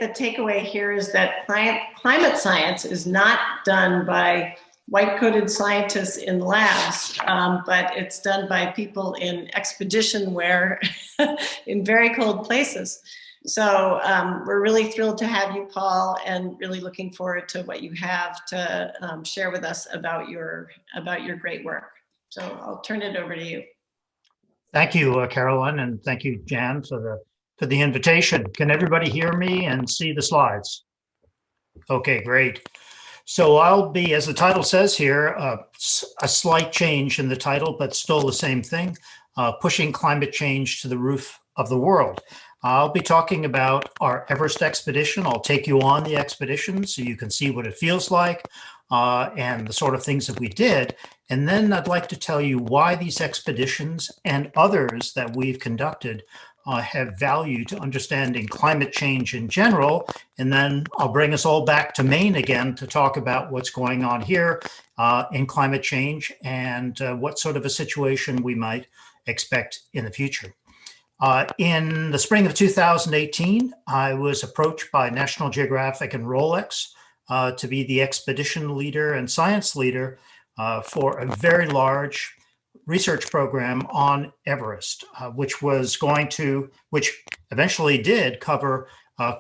the takeaway here is that climate science is not done by white-coated scientists in labs, but it's done by people in expedition wear in very cold places. So we're really thrilled to have you, Paul, and really looking forward to what you have to share with us about your great work. So I'll turn it over to you. Thank you, Carolyn, and thank you, Jan, for the invitation. Can everybody hear me and see the slides? Okay, great. So I'll be, as the title says here, a slight change in the title, but still the same thing, pushing climate change to the roof of the world. I'll be talking about our Everest expedition. I'll take you on the expedition so you can see what it feels like and the sort of things that we did. And then I'd like to tell you why these expeditions and others that we've conducted have value to understanding climate change in general. And then I'll bring us all back to Maine again to talk about what's going on here in climate change and what sort of a situation we might expect in the future. In the spring of 2018, I was approached by National Geographic and Rolex to be the expedition leader and science leader for a very large research program on Everest, which eventually did cover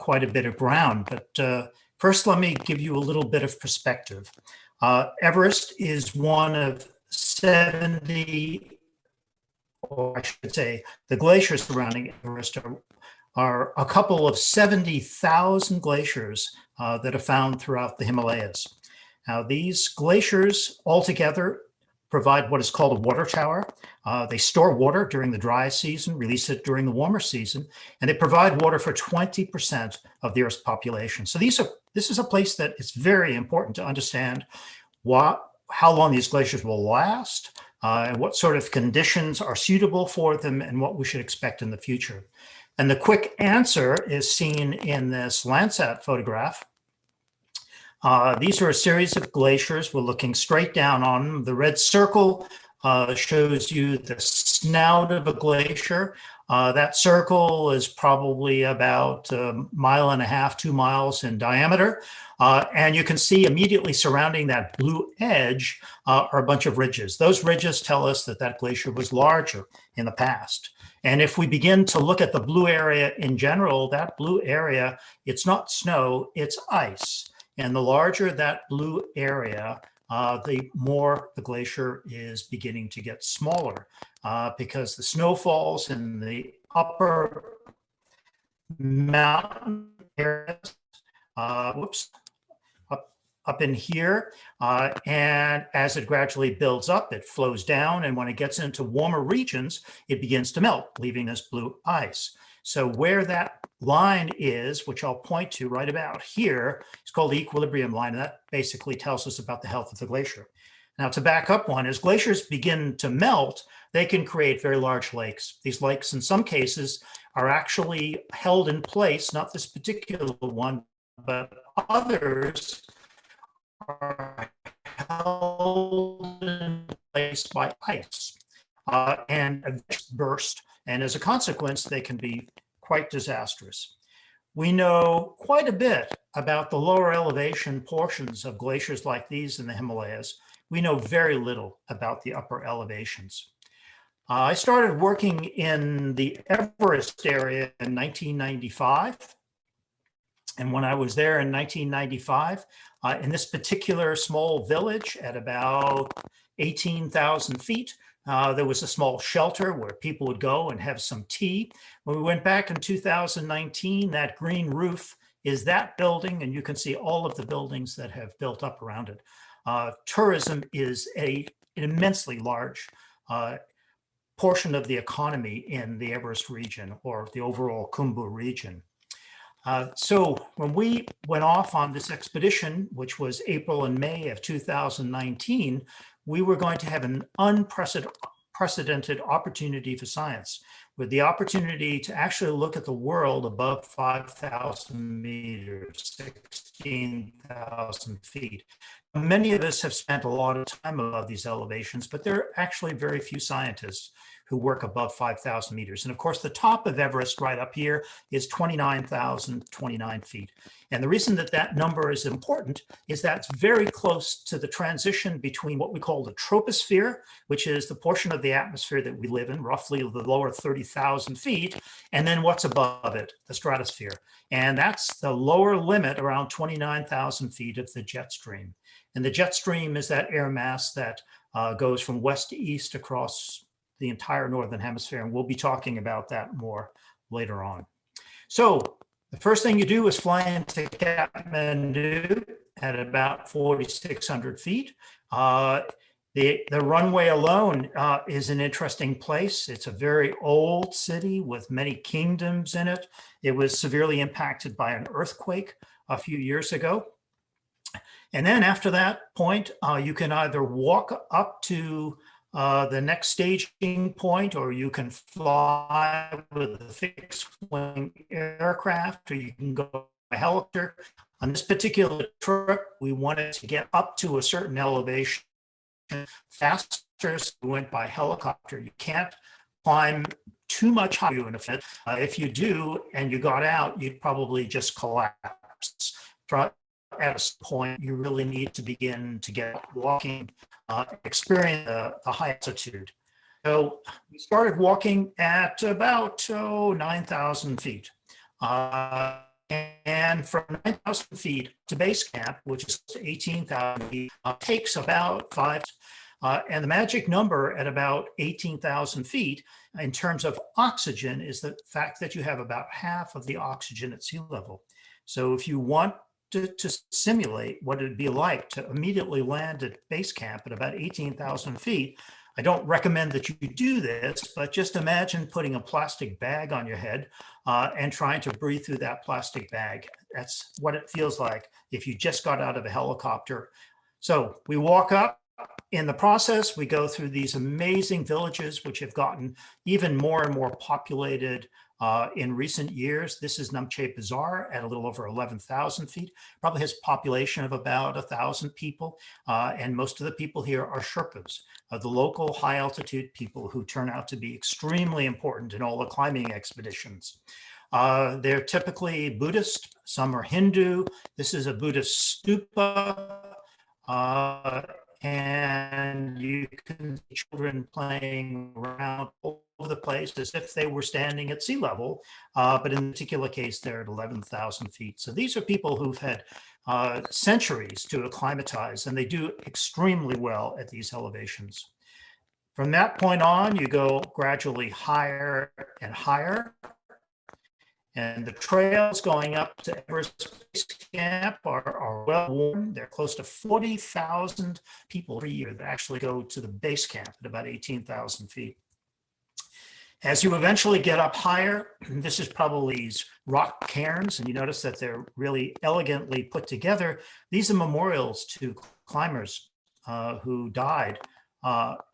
quite a bit of ground. But first, let me give you a little bit of perspective. Everest is one of 70, or I should say, the glaciers surrounding Everest are a couple of 70,000 glaciers that are found throughout the Himalayas. Now, these glaciers altogether provide what is called a water tower. They store water during the dry season, release it during the warmer season, and they provide water for 20% of the Earth's population. So this is a place that it's very important to understand how long these glaciers will last, and what sort of conditions are suitable for them, and what we should expect in the future. And the quick answer is seen in this Landsat photograph. These are a series of glaciers. We're looking straight down on them. The red circle shows you the snout of a glacier. That circle is probably about 1.5 miles, 2 miles in diameter. And you can see immediately surrounding that blue edge are a bunch of ridges. Those ridges tell us that that glacier was larger in the past. And if we begin to look at the blue area in general, that blue area, it's not snow, it's ice. And the larger that blue area, the more the glacier is beginning to get smaller because the snowfalls in the upper mountain areas, up in here, and as it gradually builds up, it flows down, and when it gets into warmer regions, it begins to melt, leaving this blue ice. So where that line is, which I'll point to right about here, it's called the equilibrium line, and that basically tells us about the health of the glacier. Now, to back up one, as glaciers begin to melt, they can create very large lakes. These lakes, in some cases, are actually held in place, not this particular one, but others are held in place by ice and burst. And as a consequence, they can be quite disastrous. We know quite a bit about the lower elevation portions of glaciers like these in the Himalayas. We know very little about the upper elevations. I started working in the Everest area in 1995. And when I was there in 1995, in this particular small village at about 18,000 feet, there was a small shelter where people would go and have some tea. When we went back in 2019, that green roof is that building, and you can see all of the buildings that have built up around it. Tourism is an immensely large portion of the economy in the Everest region, or the overall Khumbu region. So when we went off on this expedition, which was April and May of 2019, we were going to have an unprecedented opportunity for science, with the opportunity to actually look at the world above 5,000 meters, 16,000 feet. Many of us have spent a lot of time above these elevations, but there are actually very few scientists who work above 5,000 meters. And of course, the top of Everest right up here is 29,029 feet. And the reason that that number is important is that's very close to the transition between what we call the troposphere, which is the portion of the atmosphere that we live in, roughly the lower 30,000 feet, and then what's above it, the stratosphere. And that's the lower limit around 29,000 feet of the jet stream. And the jet stream is that air mass that goes from west to east across the entire northern hemisphere. And we'll be talking about that more later on. So the first thing you do is fly into Kathmandu at about 4,600 feet. The runway alone is an interesting place. It's a very old city with many kingdoms in it. It was severely impacted by an earthquake a few years ago. And then after that point, you can either walk up to the next staging point, or you can fly with a fixed-wing aircraft, or you can go by helicopter. On this particular trip, we wanted to get up to a certain elevation faster, so we went by helicopter. You can't climb too much higher in a fit. If you do and you got out, you'd probably just collapse. At a point, you really need to begin to get walking, experience the high altitude. So we started walking at about 9,000 feet. And from 9,000 feet to base camp, which is 18,000 feet, takes about 5. And the magic number at about 18,000 feet in terms of oxygen is the fact that you have about half of the oxygen at sea level. So if you want to simulate what it'd be like to immediately land at base camp at about 18,000 feet, I don't recommend that you do this, but just imagine putting a plastic bag on your head and trying to breathe through that plastic bag. That's what it feels like if you just got out of a helicopter. So we walk up. In the process, we go through these amazing villages, which have gotten even more and more populated in recent years. This is Namche Bazaar at a little over 11,000 feet, probably has a population of about 1,000 people. And most of the people here are Sherpas, the local high altitude people who turn out to be extremely important in all the climbing expeditions. They're typically Buddhist, some are Hindu. This is a Buddhist stupa. And you can see children playing around all over the place as if they were standing at sea level. But in this particular case, they're at 11,000 feet. So these are people who've had centuries to acclimatize, and they do extremely well at these elevations. From that point on, you go gradually higher and higher. And the trails going up to Everest Base Camp are well worn. There are close to 40,000 people every year that actually go to the base camp at about 18,000 feet. As you eventually get up higher, this is probably these rock cairns, and you notice that they're really elegantly put together. These are memorials to climbers who died,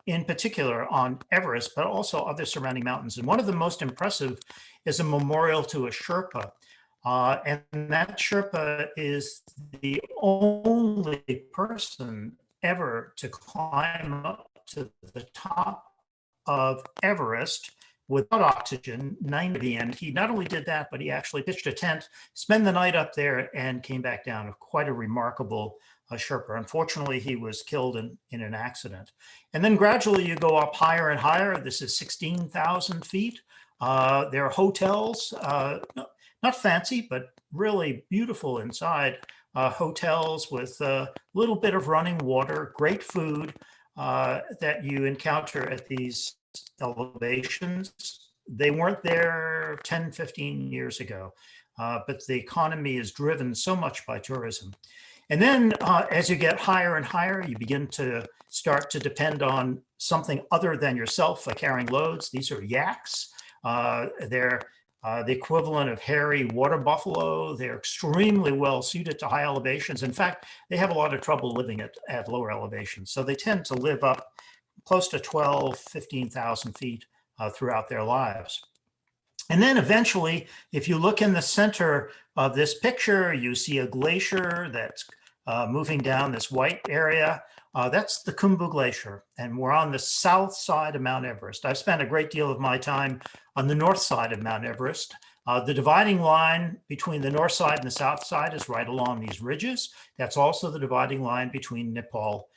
in particular on Everest, but also other surrounding mountains. And one of the most impressive is a memorial to a Sherpa. And that Sherpa is the only person ever to climb up to the top of Everest without oxygen, 90 at the end. He not only did that, but he actually pitched a tent, spent the night up there, and came back down. Quite a remarkable Sherpa. Unfortunately, he was killed in an accident. And then gradually you go up higher and higher. This is 16,000 feet. There are hotels, not fancy, but really beautiful inside. Hotels with a little bit of running water, great food that you encounter at these elevations. They weren't there 10, 15 years ago, but the economy is driven so much by tourism. And then as you get higher and higher, you begin to start to depend on something other than yourself for carrying loads. These are yaks. They're the equivalent of hairy water buffalo. They're extremely well suited to high elevations. In fact, they have a lot of trouble living at lower elevations. So they tend to live up close to 12, 15,000 feet throughout their lives. And then eventually, if you look in the center of this picture, you see a glacier that's moving down this white area. That's the Khumbu Glacier, and we're on the south side of Mount Everest. I've spent a great deal of my time on the north side of Mount Everest. The dividing line between the north side and the south side is right along these ridges. That's also the dividing line between Nepal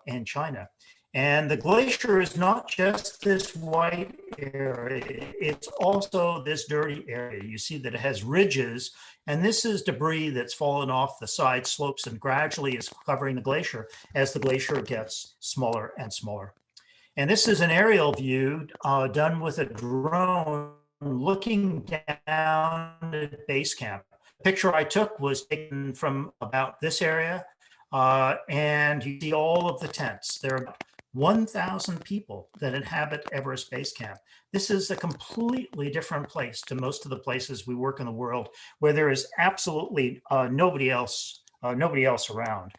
and China. And the glacier is not just this white area, it's also this dirty area. You see that it has ridges, and this is debris that's fallen off the side slopes and gradually is covering the glacier as the glacier gets smaller and smaller. And this is an aerial view done with a drone looking down at base camp. The picture I took was taken from about this area, and you see all of the tents. There are 1,000 people that inhabit Everest Base Camp. This is a completely different place to most of the places we work in the world, where there is absolutely nobody else around.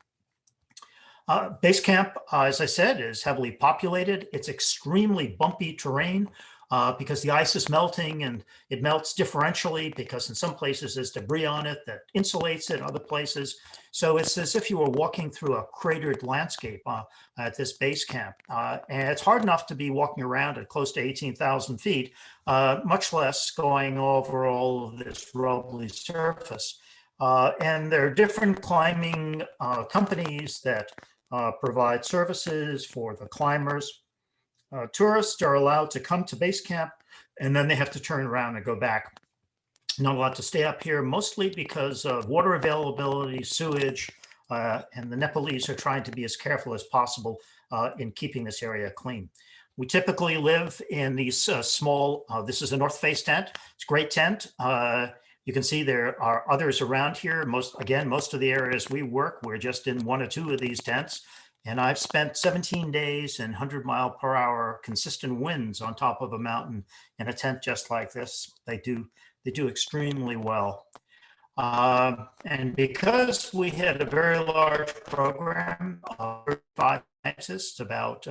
Base camp, as I said, is heavily populated. It's extremely bumpy terrain because the ice is melting, and it melts differentially because in some places there's debris on it that insulates it, other places. So it's as if you were walking through a cratered landscape at this base camp. And it's hard enough to be walking around at close to 18,000 feet, much less going over all of this rubbly surface. And there are different climbing companies that provide services for the climbers. Tourists are allowed to come to base camp, and then they have to turn around and go back. Not allowed to stay up here, mostly because of water availability, sewage, and the Nepalese are trying to be as careful as possible in keeping this area clean. We typically live in these small, this is a North Face tent. It's a great tent. You can see there are others around here. Most of the areas we work, we're just in one or two of these tents. And I've spent 17 days in 100-mile-per-hour consistent winds on top of a mountain in a tent just like this. They do extremely well. And because we had a very large program, 35 scientists, about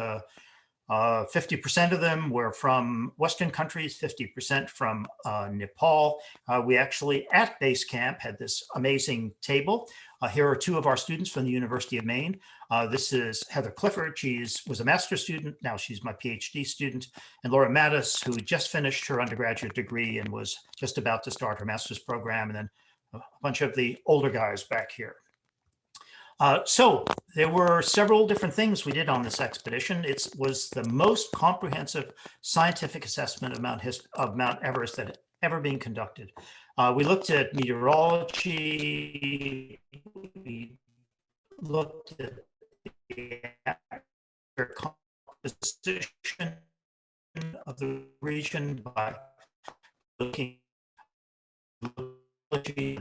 50% of them were from Western countries, 50% from Nepal. We actually, at base camp, had this amazing table. Here are two of our students from the University of Maine. This is Heather Clifford. She was a master's student. Now she's my PhD student. And Laura Mattis, who just finished her undergraduate degree and was just about to start her master's program. And then a bunch of the older guys back here. So there were several different things we did on this expedition. It was the most comprehensive scientific assessment of Mount Everest that had ever been conducted. We looked at meteorology, we looked at the composition of the region by looking at biology,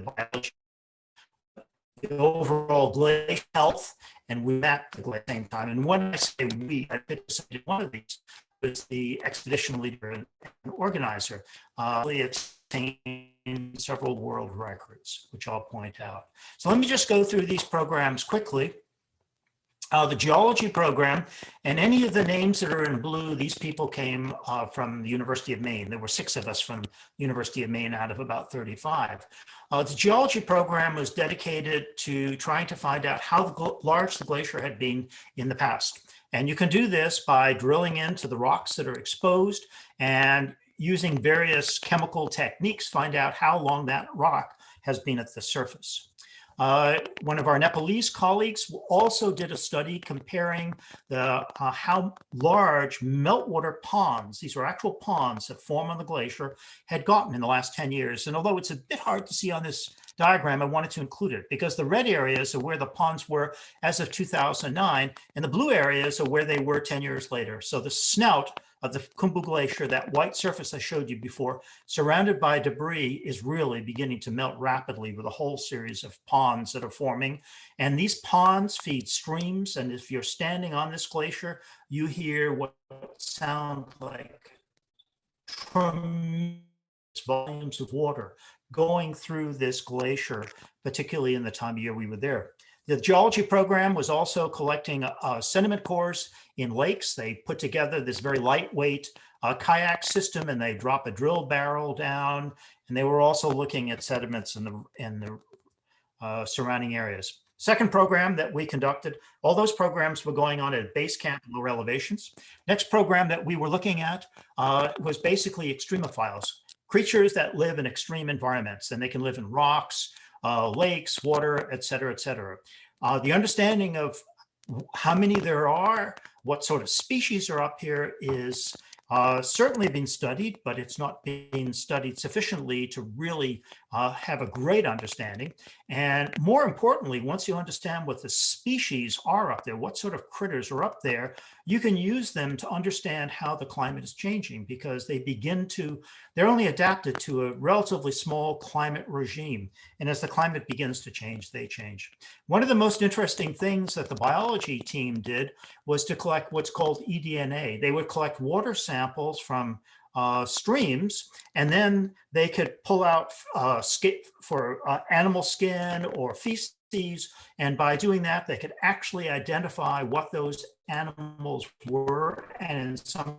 the overall glacier health, and we mapped the glacier at the same time. And when I say we, I participated in one of these, was the expedition leader and organizer. It's several world records, which I'll point out. So let me just go through these programs quickly. The geology program, and any of the names that are in blue, these people came from the University of Maine. There were 6 of us from the University of Maine out of about 35. The geology program was dedicated to trying to find out how large the glacier had been in the past. And you can do this by drilling into the rocks that are exposed and using various chemical techniques, find out how long that rock has been at the surface. One of our Nepalese colleagues also did a study comparing how large meltwater ponds, these are actual ponds that form on the glacier, had gotten in the last 10 years. And although it's a bit hard to see on this diagram, I wanted to include it because the red areas are where the ponds were as of 2009, and the blue areas are where they were 10 years later. So the snout of the Khumbu Glacier, that white surface I showed you before, surrounded by debris, is really beginning to melt rapidly with a whole series of ponds that are forming. And these ponds feed streams. And if you're standing on this glacier, you hear what sound like tremendous volumes of water going through this glacier, particularly in the time of year we were there. The geology program was also collecting sediment cores in lakes. They put together this very lightweight kayak system, and they drop a drill barrel down. And they were also looking at sediments in the surrounding areas. Second program that we conducted, all those programs were going on at base camp and lower elevations. Next program that we were looking at was basically extremophiles, creatures that live in extreme environments, and they can live in rocks, lakes, water, et cetera, et cetera. The understanding of how many there are, what sort of species are up here is certainly being studied, but it's not being studied sufficiently to really have a great understanding. And more importantly, once you understand what the species are up there, what sort of critters are up there, you can use them to understand how the climate is changing, because they're only adapted to a relatively small climate regime. And as the climate begins to change, they change. One of the most interesting things that the biology team did was to collect what's called eDNA. They would collect water samples from streams, and then they could pull out for animal skin or feces. And by doing that, they could actually identify what those animals were, and in some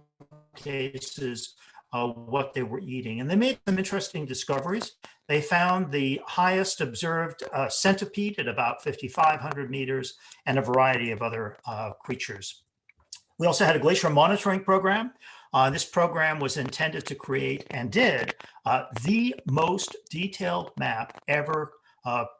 cases, what they were eating. And they made some interesting discoveries. They found the highest observed centipede at about 5,500 meters, and a variety of other creatures. We also had a glacier monitoring program. This program was intended to create, and did, the most detailed map ever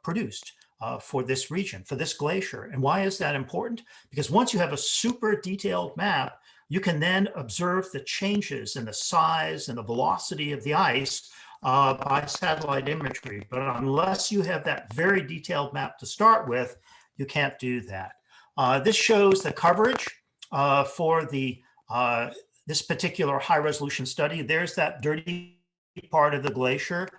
produced for this region, for this glacier. And why is that important? Because once you have a super detailed map, you can then observe the changes in the size and the velocity of the ice by satellite imagery. But unless you have that very detailed map to start with, you can't do that. This shows the coverage for this particular high resolution study. There's that dirty part of the glacier.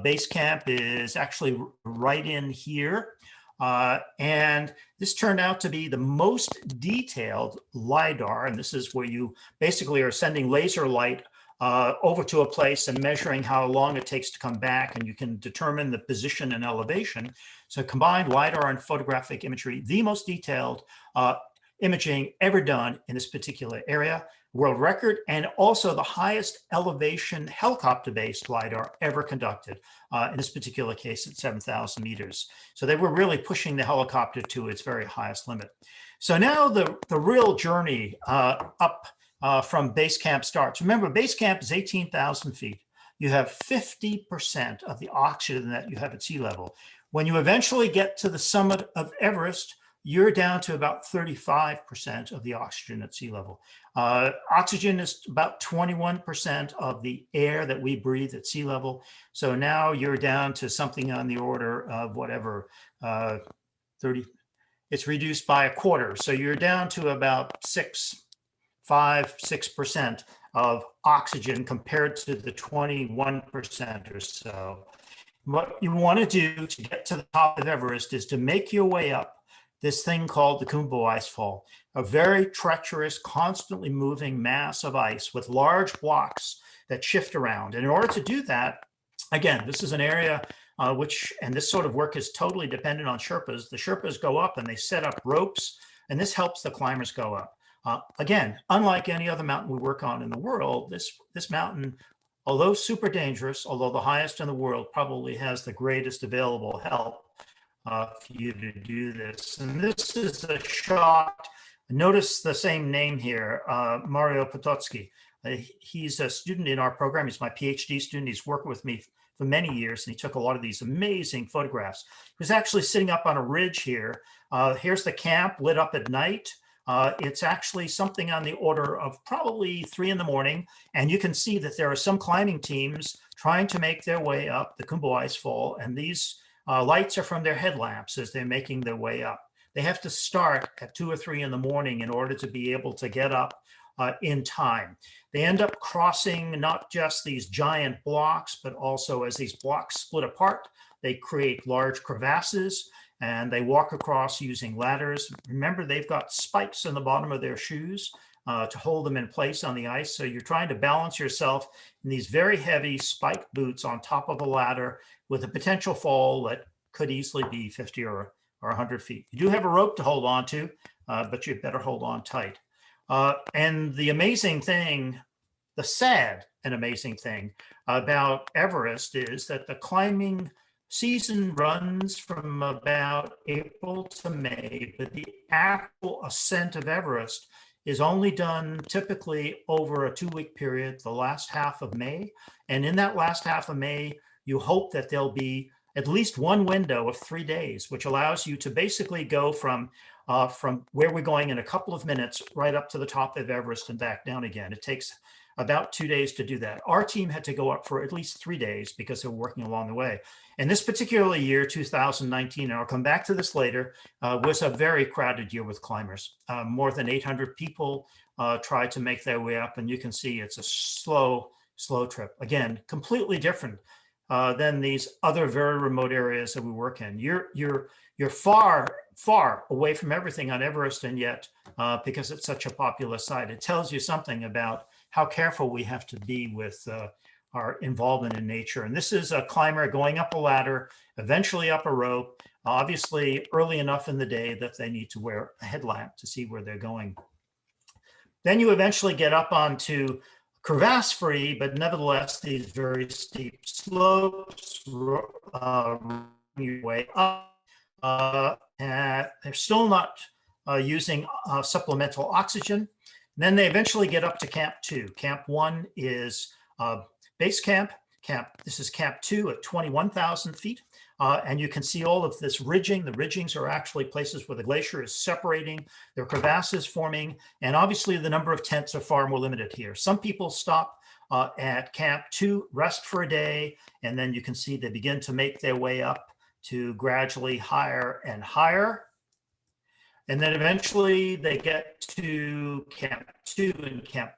Base camp is actually right in here. And this turned out to be the most detailed LiDAR. And this is where you basically are sending laser light over to a place and measuring how long it takes to come back, and you can determine the position and elevation. So combined LiDAR and photographic imagery, the most detailed imaging ever done in this particular area, world record, and also the highest elevation helicopter-based LiDAR ever conducted, in this particular case at 7,000 meters. So they were really pushing the helicopter to its very highest limit. So now the real journey up from base camp starts. Remember, base camp is 18,000 feet. You have 50% of the oxygen that you have at sea level. When you eventually get to the summit of Everest, you're down to about 35% of the oxygen at sea level. Oxygen is about 21% of the air that we breathe at sea level. So now you're down to something on the order of whatever, 30, it's reduced by a quarter. So you're down to about 6% of oxygen compared to the 21% or so. What you want to do to get to the top of Everest is to make your way up this thing called the Kumbo Icefall, a very treacherous, constantly moving mass of ice with large blocks that shift around. And in order to do that, again, this is an area and this sort of work is totally dependent on Sherpas. The Sherpas go up and they set up ropes, and this helps the climbers go up. Again, unlike any other mountain we work on in the world, this mountain, although super dangerous, although the highest in the world, probably has the greatest available help for you to do this. And this is a shot. Notice the same name here, Mario Potocki. He's a student in our program. He's my PhD student. He's worked with me for many years, and he took a lot of these amazing photographs. He was actually sitting up on a ridge here. Here's the camp lit up at night. It's actually something on the order of probably 3 in the morning, and you can see that there are some climbing teams trying to make their way up the Kumbo Icefall, and these lights are from their headlamps as they're making their way up. They have to start at 2 or 3 in the morning in order to be able to get up in time. They end up crossing not just these giant blocks, but also as these blocks split apart, they create large crevasses, and they walk across using ladders. Remember, they've got spikes in the bottom of their shoes to hold them in place on the ice. So you're trying to balance yourself in these very heavy spiked boots on top of a ladder with a potential fall that could easily be 50 or 100 feet. You do have a rope to hold on to, but you better hold on tight. And the amazing thing, the sad and amazing thing about Everest is that the climbing season runs from about April to May, but the actual ascent of Everest is only done typically over a 2-week period, the last half of May. And in that last half of May, you hope that there'll be at least one window of 3 days, which allows you to basically go from where we're going in a couple of minutes right up to the top of Everest and back down again. It takes about 2 days to do that. Our team had to go up for at least 3 days because they were working along the way. And this particular year, 2019, and I'll come back to this later, was a very crowded year with climbers. More than 800 people tried to make their way up, and you can see it's a slow trip. Again, completely different than these other very remote areas that we work in. You're far away from everything on Everest, and yet because it's such a popular site, it tells you something about how careful we have to be with our involvement in nature. And this is a climber going up a ladder, eventually up a rope, obviously early enough in the day that they need to wear a headlamp to see where they're going. Then you eventually get up onto crevasse-free, but nevertheless, these very steep slopes, your way up, and they're still not using supplemental oxygen. Then they eventually get up to Camp 2. Camp 1 is base camp. This is Camp 2 at 21,000 feet. And you can see all of this ridging. The ridgings are actually places where the glacier is separating, there are crevasses forming, and obviously the number of tents are far more limited here. Some people stop at Camp 2, rest for a day, and then you can see they begin to make their way up to gradually higher and higher. And then eventually they get to Camp 2 and Camp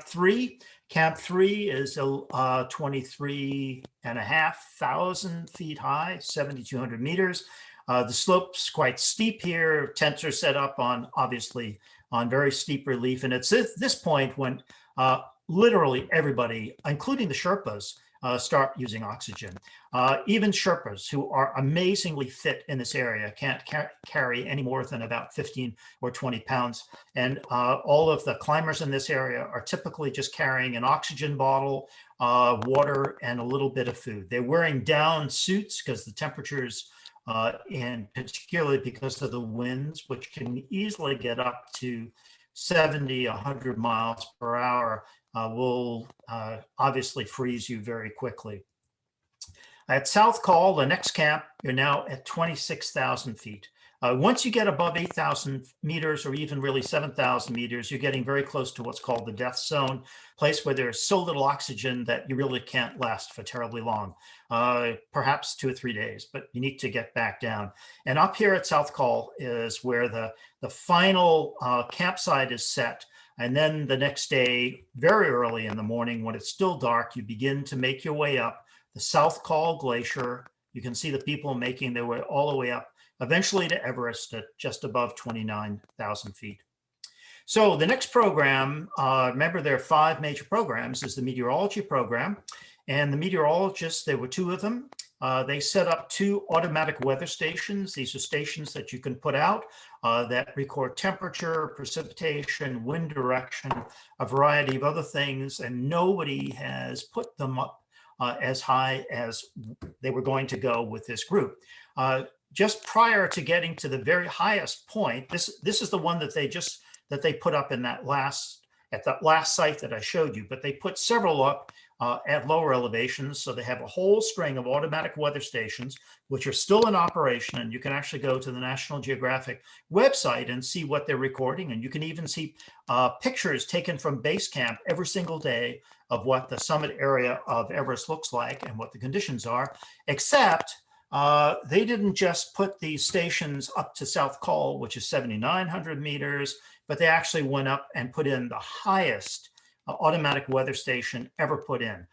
3. Camp 3 is 23,500 feet high, 7,200 meters. The slope's quite steep here. Tents are set up obviously on very steep relief. And it's at this point when literally everybody, including the Sherpas, start using oxygen. Even Sherpas, who are amazingly fit in this area, can't carry any more than about 15 or 20 pounds. And all of the climbers in this area are typically just carrying an oxygen bottle, water, and a little bit of food. They're wearing down suits because the temperatures, and particularly because of the winds, which can easily get up to 70, 100 miles per hour, will obviously freeze you very quickly. At South Col, the next camp, you're now at 26,000 feet. Once you get above 8,000 meters or even really 7,000 meters, you're getting very close to what's called the death zone, place where there's so little oxygen that you really can't last for terribly long, perhaps 2 or 3 days, but you need to get back down. And up here at South Col is where the final campsite is set. And then the next day, very early in the morning, when it's still dark, you begin to make your way up the South Col Glacier. You can see the people making their way all the way up, eventually to Everest at just above 29,000 feet. So the next program, remember there are 5 major programs, is the meteorology program. And the meteorologists, there were 2 of them. They set up 2 automatic weather stations. These are stations that you can put out that record temperature, precipitation, wind direction, a variety of other things, and nobody has put them up as high as they were going to go with this group. Just prior to getting to the very highest point, this is the one that they put up in that last site that I showed you, but they put several up at lower elevations. So they have a whole string of automatic weather stations, which are still in operation. And you can actually go to the National Geographic website and see what they're recording. And you can even see pictures taken from base camp every single day of what the summit area of Everest looks like and what the conditions are, except they didn't just put these stations up to South Col, which is 7,900 meters, but they actually went up and put in the highest automatic weather station ever put in.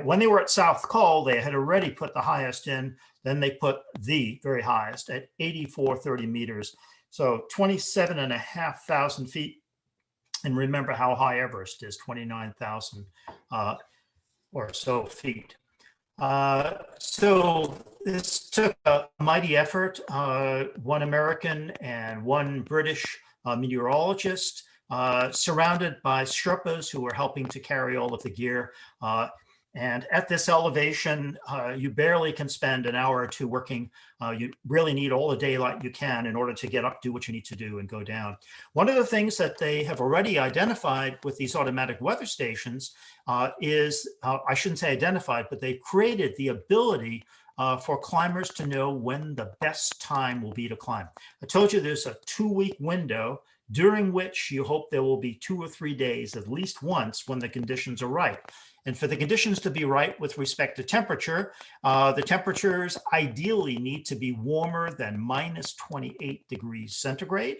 When they were at South Col, they had already put the highest in. Then they put the very highest at 8,430 meters. So 27,500 feet. And remember how high Everest is, 29,000 or so feet. So this took a mighty effort. 1 American and 1 British meteorologist, surrounded by Sherpas who were helping to carry all of the gear. And at this elevation, you barely can spend an hour or two working. You really need all the daylight you can in order to get up, do what you need to do, and go down. One of the things that they have already identified with these automatic weather stations is, I shouldn't say identified, but they've created the ability for climbers to know when the best time will be to climb. I told you there's a 2-week window during which you hope there will be 2 or 3 days, at least once, when the conditions are right. And for the conditions to be right with respect to temperature, the temperatures ideally need to be warmer than minus 28 degrees centigrade.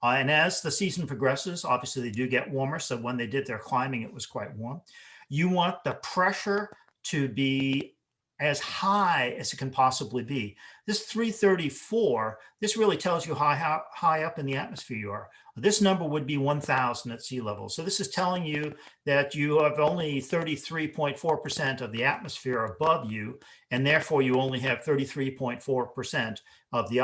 And as the season progresses, obviously they do get warmer. So when they did their climbing, it was quite warm. You want the pressure to be as high as it can possibly be. This 334, this really tells you how high up in the atmosphere you are. This number would be 1,000 at sea level. So this is telling you that you have only 33.4% of the atmosphere above you, and therefore you only have 33.4% of the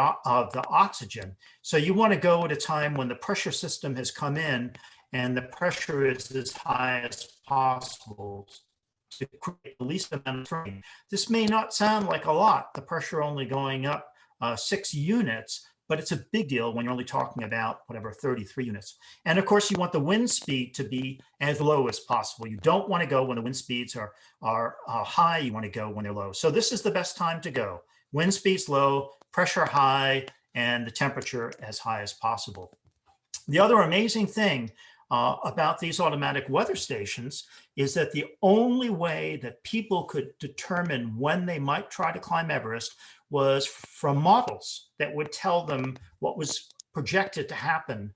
oxygen. So you want to go at a time when the pressure system has come in and the pressure is as high as possible to create the least amount of strain. This may not sound like a lot, the pressure only going up 6 units, but it's a big deal when you're only talking about whatever 33 units. And of course, you want the wind speed to be as low as possible. You don't want to go when the wind speeds are high. You want to go when they're low. So this is the best time to go. Wind speeds low, pressure high, and the temperature as high as possible. The other amazing thing about these automatic weather stations is that the only way that people could determine when they might try to climb Everest was from models that would tell them what was projected to happen.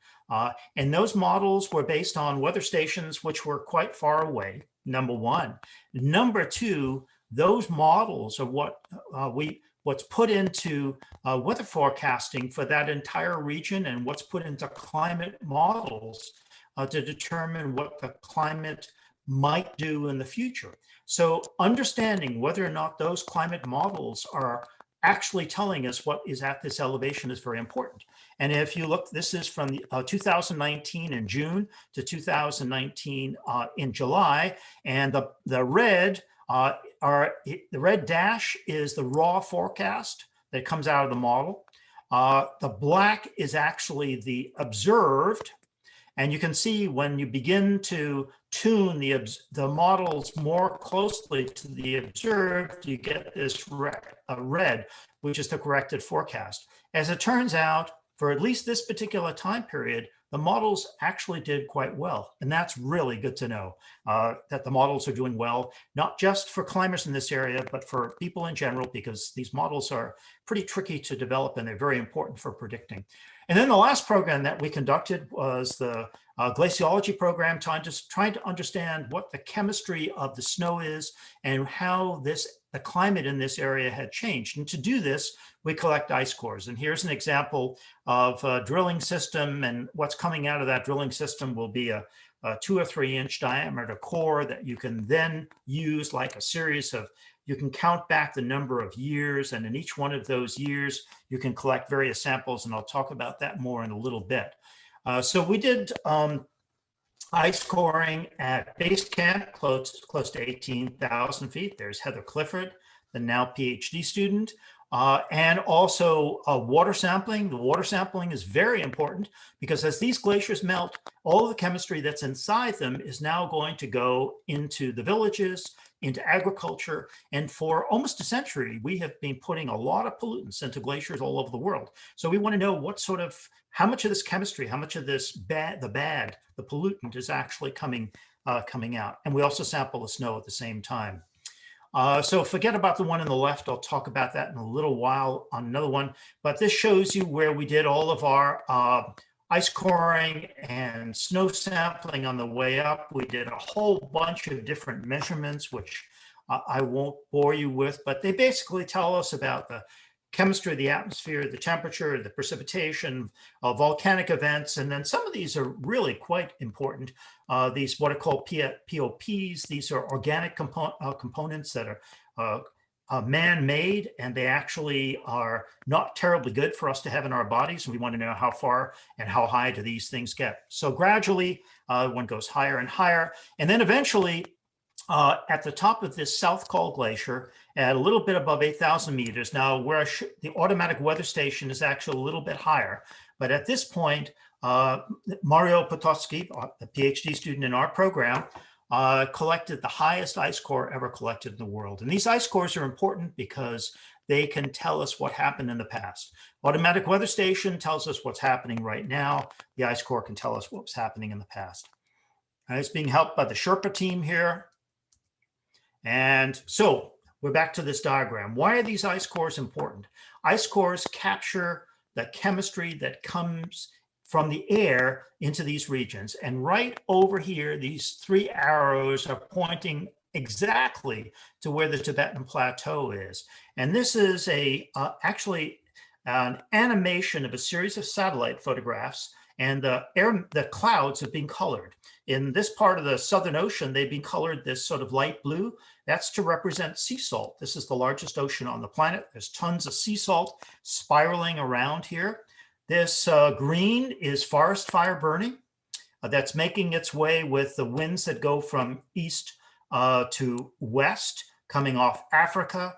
And those models were based on weather stations which were quite far away, number one. Number two, those models are what's put into weather forecasting for that entire region and what's put into climate models to determine what the climate might do in the future. So understanding whether or not those climate models are actually telling us what is at this elevation is very important. And if you look, this is from 2019 in June to 2019 in July, and the red the red dash is the raw forecast that comes out of the model. The black is actually the observed. And you can see when you begin to tune the models more closely to the observed, you get this red, which is the corrected forecast. As it turns out, for at least this particular time period, the models actually did quite well. And that's really good to know, that the models are doing well, not just for climbers in this area, but for people in general, because these models are pretty tricky to develop and they're very important for predicting. And then the last program that we conducted was the glaciology program, trying to understand what the chemistry of the snow is and how the climate in this area had changed. And to do this, we collect ice cores. And here's an example of a drilling system, and what's coming out of that drilling system will be a 2 or 3 inch diameter core that you can then use like a series of, you can count back the number of years, and in each one of those years, you can collect various samples, and I'll talk about that more in a little bit. So we did ice coring at base camp, close to 18,000 feet. There's Heather Clifford, the now PhD student, and also water sampling. The water sampling is very important because as these glaciers melt, all of the chemistry that's inside them is now going to go into the villages, into agriculture, and for almost a century, we have been putting a lot of pollutants into glaciers all over the world. So we want to know how much of this chemistry, how much of this the pollutant is actually coming out. And we also sample the snow at the same time. So forget about the one on the left. I'll talk about that in a little while on another one. But this shows you where we did all of our ice coring and snow sampling on the way up. We did a whole bunch of different measurements, which I won't bore you with, but they basically tell us about the chemistry of the atmosphere, the temperature, the precipitation, volcanic events. And then some of these are really quite important. These what are called POPs. These are organic components that are man-made, and they actually are not terribly good for us to have in our bodies. We want to know how far and how high do these things get. So gradually, one goes higher and higher. And then eventually, at the top of this South Col Glacier at a little bit above 8,000 meters. Now, where the automatic weather station is actually a little bit higher. But at this point, Mario Potocki, a PhD student in our program, collected the highest ice core ever collected in the world. And these ice cores are important because they can tell us what happened in the past. Automatic weather station tells us what's happening right now. The ice core can tell us what was happening in the past. And it's being helped by the Sherpa team here. And so we're back to this diagram. Why are these ice cores important? Ice cores capture the chemistry that comes from the air into these regions. And right over here, these three arrows are pointing exactly to where the Tibetan Plateau is. And this is actually an animation of a series of satellite photographs, and the clouds have been colored. In this part of the Southern Ocean, they've been colored this sort of light blue. That's to represent sea salt. This is the largest ocean on the planet. There's tons of sea salt spiraling around here. This green is forest fire burning. That's making its way with the winds that go from east to west, coming off Africa,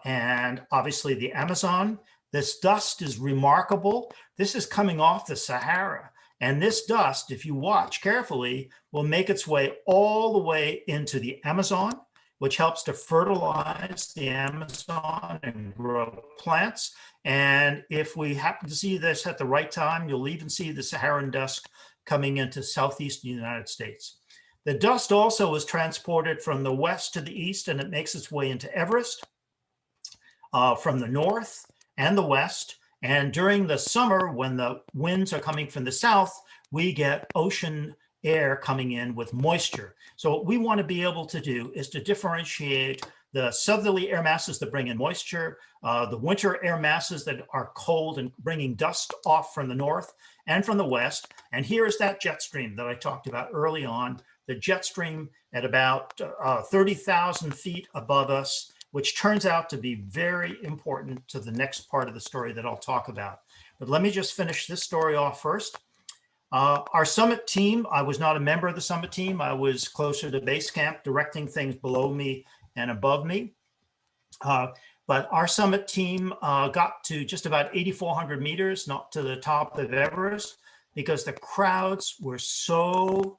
and obviously the Amazon. This dust is remarkable. This is coming off the Sahara. And this dust, if you watch carefully, will make its way all the way into the Amazon, which helps to fertilize the Amazon and grow plants. And if we happen to see this at the right time, you'll even see the Saharan dust coming into southeastern United States. The dust also is transported from the west to the east, and it makes its way into Everest from the north and the west. And during the summer, when the winds are coming from the south, we get ocean air coming in with moisture. So what we want to be able to do is to differentiate the southerly air masses that bring in moisture, the winter air masses that are cold and bringing dust off from the north and from the west. And here's that jet stream that I talked about early on, the jet stream at about 30,000 feet above us, which turns out to be very important to the next part of the story that I'll talk about. But let me just finish this story off first. Our summit team, I was not a member of the summit team. I was closer to base camp, directing things below me and above me. But our summit team got to just about 8,400 meters, not to the top of Everest, because the crowds were so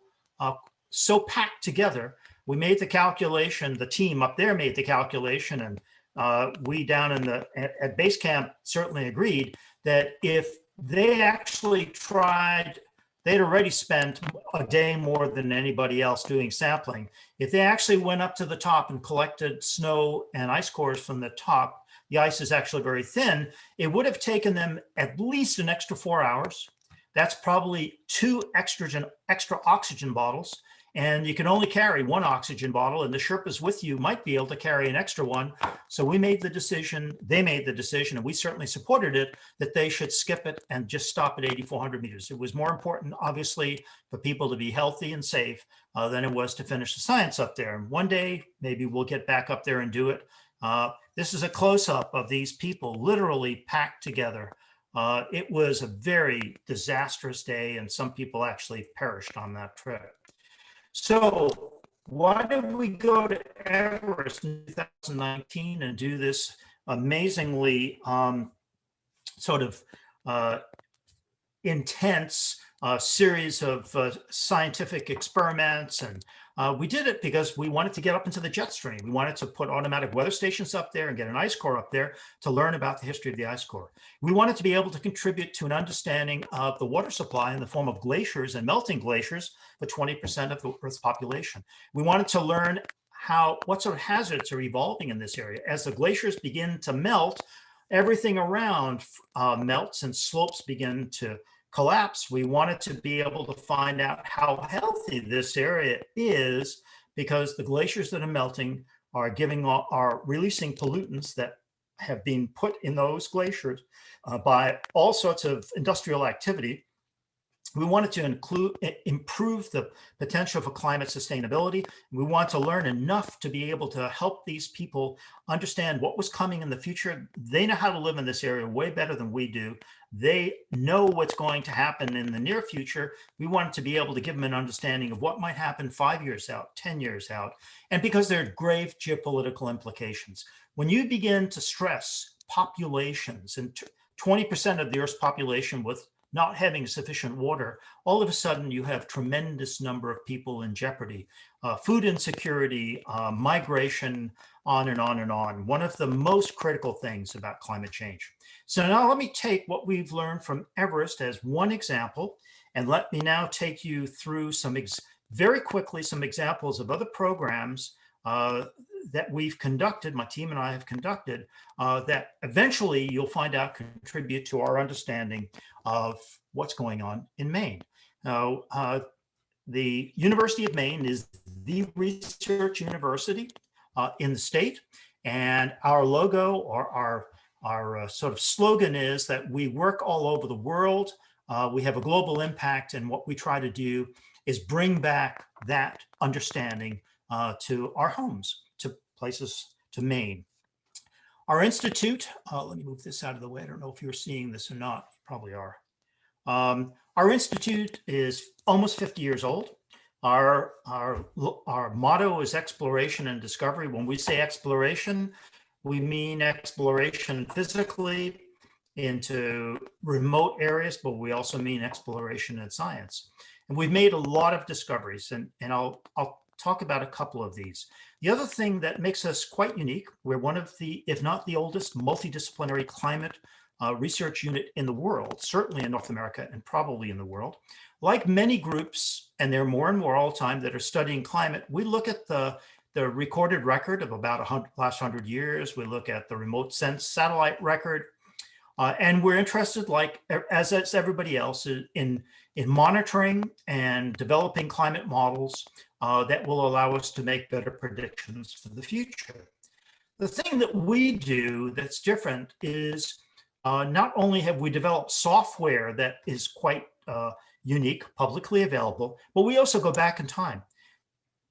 packed together. We made the calculation, the team up there made the calculation, and we down at base camp certainly agreed that if they actually tried, they'd already spent a day more than anybody else doing sampling. If they actually went up to the top and collected snow and ice cores from the top, the ice is actually very thin, it would have taken them at least an extra 4 hours. That's probably 2 extra oxygen bottles. And you can only carry 1 oxygen bottle, and the Sherpas with you might be able to carry an extra one. So we made the decision, they made the decision, and we certainly supported it, that they should skip it and just stop at 8,400 meters. It was more important, obviously, for people to be healthy and safe than it was to finish the science up there. And one day, maybe we'll get back up there and do it. This is a close-up of these people literally packed together. It was a very disastrous day, and some people actually perished on that trip. So why did we go to Everest in 2019 and do this amazingly sort of intense series of scientific experiments? And we did it because we wanted to get up into the jet stream. We wanted to put automatic weather stations up there and get an ice core up there to learn about the history of the ice core. We wanted to be able to contribute to an understanding of the water supply in the form of glaciers and melting glaciers for 20% of the Earth's population. We wanted to learn what sort of hazards are evolving in this area. As the glaciers begin to melt, everything around melts and slopes begin to collapse. We wanted to be able to find out how healthy this area is, because the glaciers that are melting are releasing pollutants that have been put in those glaciers by all sorts of industrial activity. We wanted to improve the potential for climate sustainability. We want to learn enough to be able to help these people understand what was coming in the future. They know how to live in this area way better than we do. They know what's going to happen in the near future. We wanted to be able to give them an understanding of what might happen 5 years out, 10 years out, and because there are grave geopolitical implications. When you begin to stress populations and 20% of the Earth's population with not having sufficient water, all of a sudden you have tremendous number of people in jeopardy. Food insecurity, migration, on and on and on. One of the most critical things about climate change. So now let me take what we've learned from Everest as one example, and let me now take you through very quickly some examples of other programs that we've conducted, my team and I have conducted, that eventually you'll find out contribute to our understanding of what's going on in Maine. Now, the University of Maine is the research university in the state, and our logo or our sort of slogan is that we work all over the world. We have a global impact, and what we try to do is bring back that understanding to our homes, to places, to Maine. Our institute, let me move this out of the way. I don't know if you're seeing this or not. You probably are. Our institute is almost 50 years old. Our motto is exploration and discovery. When we say exploration, we mean exploration physically into remote areas, but we also mean exploration in science. And we've made a lot of discoveries, and I'll talk about a couple of these. The other thing that makes us quite unique, we're one of the, if not the oldest, multidisciplinary climate research unit in the world, certainly in North America and probably in the world. Like many groups, and there are more and more all the time that are studying climate, we look at the recorded record of about last 100 years. We look at the remote sense satellite record, and we're interested, like as everybody else, in monitoring and developing climate models that will allow us to make better predictions for the future. The thing that we do that's different is not only have we developed software that is quite unique, publicly available, but we also go back in time.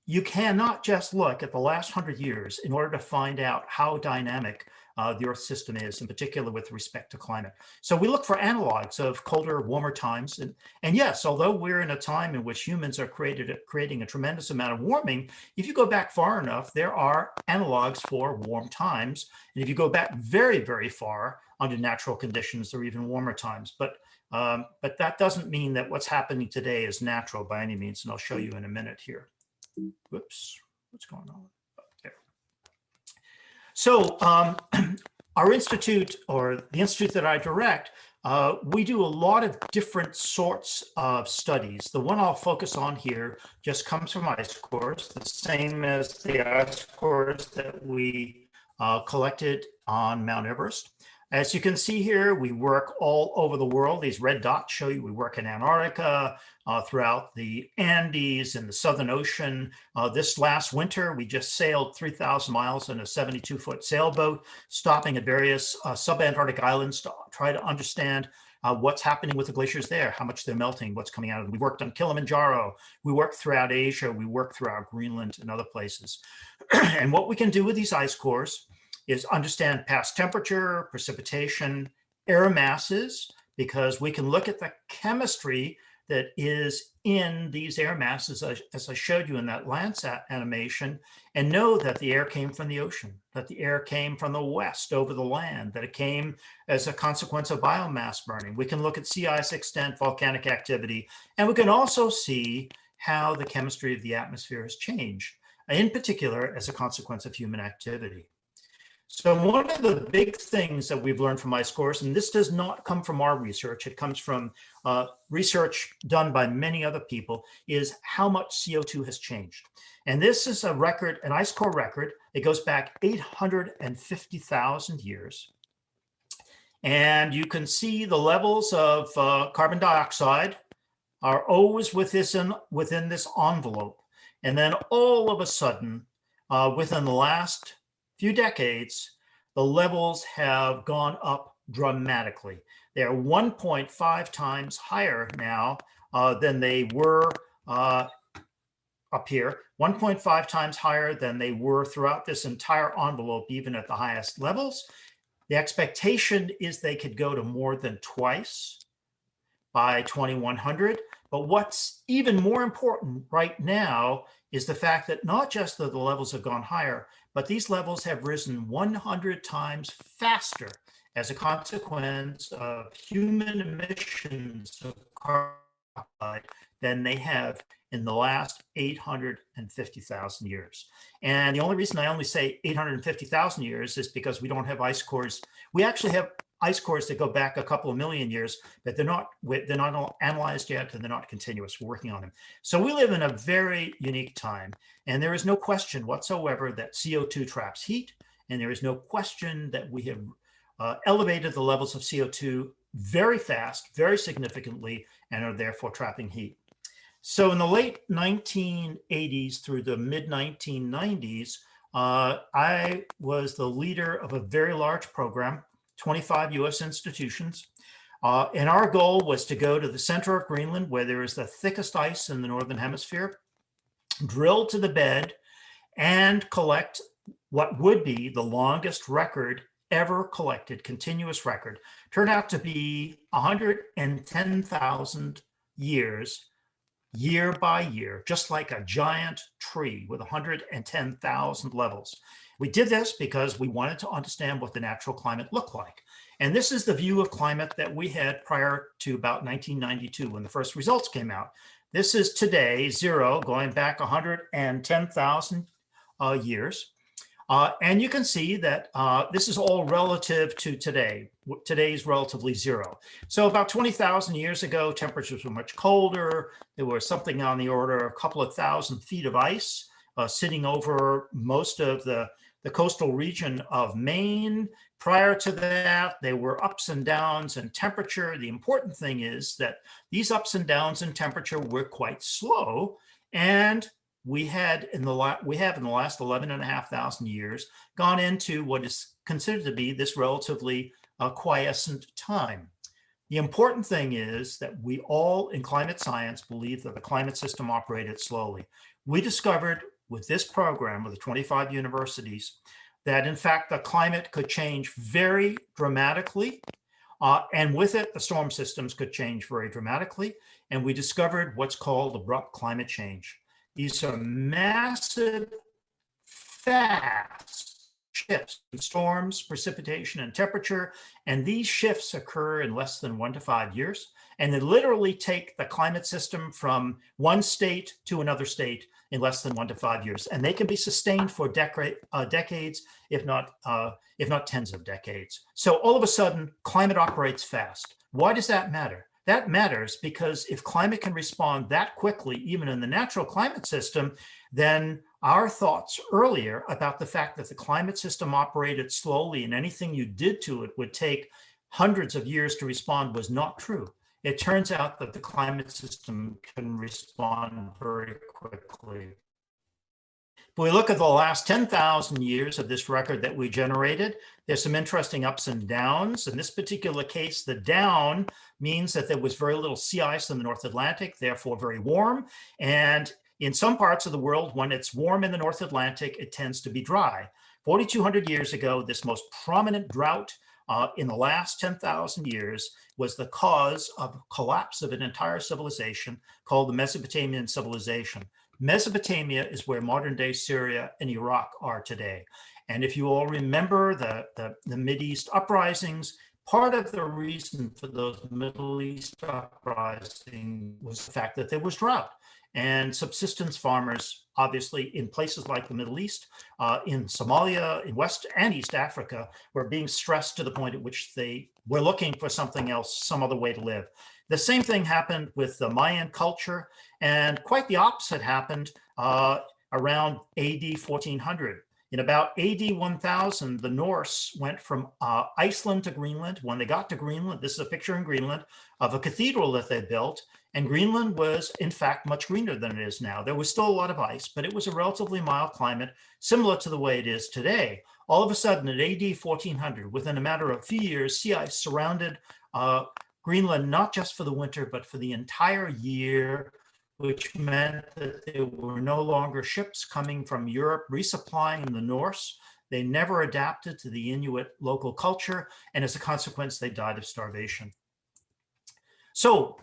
You cannot just look at the last 100 years in order to find out how dynamic the Earth system is, in particular with respect to climate. So we look for analogs of colder, warmer times. And yes, although we're in a time in which humans are creating a tremendous amount of warming, if you go back far enough, there are analogs for warm times. And if you go back very, very far under natural conditions, there are even warmer times. But that doesn't mean that what's happening today is natural by any means. And I'll show you in a minute here. Whoops, what's going on? There. So our institute, or the institute that I direct, we do a lot of different sorts of studies. The one I'll focus on here just comes from ice cores, the same as the ice cores that we collected on Mount Everest. As you can see here, we work all over the world. These red dots show you we work in Antarctica, throughout the Andes and the Southern Ocean. This last winter, we just sailed 3,000 miles in a 72-foot sailboat, stopping at various subantarctic islands to try to understand what's happening with the glaciers there, how much they're melting, what's coming out of them. We worked on Kilimanjaro. We worked throughout Asia. We worked throughout Greenland and other places. And what we can do with these ice cores is understand past temperature, precipitation, air masses, because we can look at the chemistry that is in these air masses, as I showed you in that Landsat animation, and know that the air came from the ocean, that the air came from the west over the land, that it came as a consequence of biomass burning. We can look at sea ice extent, volcanic activity, and we can also see how the chemistry of the atmosphere has changed, in particular as a consequence of human activity. So one of the big things that we've learned from ice cores, and this does not come from our research, it comes from research done by many other people, is how much CO2 has changed. And this is a record, an ice core record. It goes back 850,000 years. And you can see the levels of carbon dioxide are always within this envelope. And then all of a sudden, within the last few decades, the levels have gone up dramatically. They are 1.5 times higher now than they were up here, 1.5 times higher than they were throughout this entire envelope, even at the highest levels. The expectation is they could go to more than twice by 2100. But what's even more important right now is the fact that not just that the levels have gone higher, but these levels have risen 100 times faster as a consequence of human emissions of carbon dioxide than they have in the last 850,000 years. And the only reason I only say 850,000 years is because we don't have ice cores. We actually have ice cores that go back a couple of million years, but they're not analyzed yet, and they're not continuous. We're working on them. So we live in a very unique time, and there is no question whatsoever that CO2 traps heat, and there is no question that we have elevated the levels of CO2 very fast, very significantly, and are therefore trapping heat. So in the late 1980s through the mid 1990s, I was the leader of a very large program, 25 US institutions. And our goal was to go to the center of Greenland, where there is the thickest ice in the Northern Hemisphere, drill to the bed, and collect what would be the longest record ever collected, continuous record. Turned out to be 110,000 years, year by year, just like a giant tree with 110,000 levels. We did this because we wanted to understand what the natural climate looked like. And this is the view of climate that we had prior to about 1992 when the first results came out. This is today, zero, going back 110,000 years. And you can see that this is all relative to today. Today's relatively zero. So about 20,000 years ago, temperatures were much colder. There was something on the order of a couple of thousand feet of ice sitting over most of the coastal region of Maine. Prior to that, there were ups and downs in temperature. The important thing is that these ups and downs in temperature were quite slow, and we have in the last 11,500 years gone into what is considered to be this relatively quiescent time. The important thing is that we all in climate science believe that the climate system operated slowly. We discovered with this program with the 25 universities that in fact the climate could change very dramatically, and with it the storm systems could change very dramatically, and we discovered what's called abrupt climate change. These are massive, fast shifts in storms, precipitation, and temperature, and these shifts occur in less than 1 to 5 years, and they literally take the climate system from one state to another state in less than 1 to 5 years, and they can be sustained for decades, if not tens of decades. So all of a sudden, climate operates fast. Why does that matter? That matters because if climate can respond that quickly, even in the natural climate system, then our thoughts earlier about the fact that the climate system operated slowly and anything you did to it would take hundreds of years to respond was not true. It turns out that the climate system can respond very quickly. If we look at the last 10,000 years of this record that we generated, there's some interesting ups and downs. In this particular case, the down means that there was very little sea ice in the North Atlantic, therefore very warm. And in some parts of the world, when it's warm in the North Atlantic, it tends to be dry. 4,200 years ago, this most prominent drought in the last 10,000 years was the cause of collapse of an entire civilization called the Mesopotamian civilization. Mesopotamia is where modern-day Syria and Iraq are today. And if you all remember the Mideast uprisings, part of the reason for those Middle East uprisings was the fact that there was drought. And subsistence farmers, obviously, in places like the Middle East, in Somalia, in West and East Africa, were being stressed to the point at which they were looking for something else, some other way to live. The same thing happened with the Mayan culture, and quite the opposite happened around AD 1400. In about AD 1000, the Norse went from Iceland to Greenland. When they got to Greenland, this is a picture in Greenland of a cathedral that they built, and Greenland was, in fact, much greener than it is now. There was still a lot of ice, but it was a relatively mild climate, similar to the way it is today. All of a sudden, at AD 1400, within a matter of a few years, sea ice surrounded Greenland, not just for the winter, but for the entire year, which meant that there were no longer ships coming from Europe resupplying the Norse. They never adapted to the Inuit local culture, and as a consequence, they died of starvation. So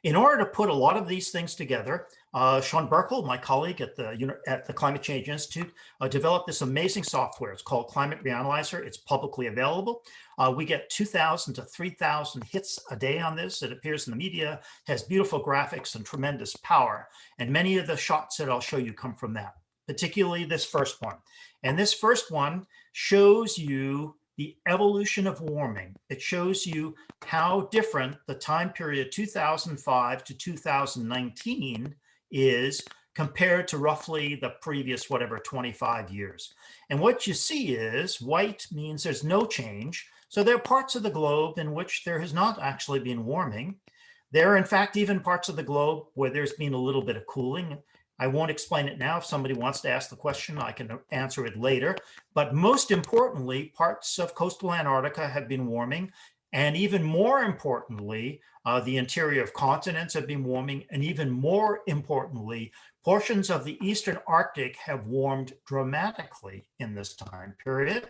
in order to put a lot of these things together, Sean Burkle, my colleague at the Climate Change Institute, developed this amazing software. It's called Climate Reanalyzer. It's publicly available. We get 2,000 to 3,000 hits a day on this. It appears in the media, has beautiful graphics and tremendous power. And many of the shots that I'll show you come from that, particularly this first one. And this first one shows you the evolution of warming. It shows you how different the time period 2005 to 2019 is compared to roughly the previous, 25 years. And what you see is white means there's no change. So there are parts of the globe in which there has not actually been warming. There are, in fact, even parts of the globe where there's been a little bit of cooling. I won't explain it now. If somebody wants to ask the question, I can answer it later. But most importantly, parts of coastal Antarctica have been warming. And even more importantly, the interior of continents have been warming. And even more importantly, portions of the Eastern Arctic have warmed dramatically in this time period.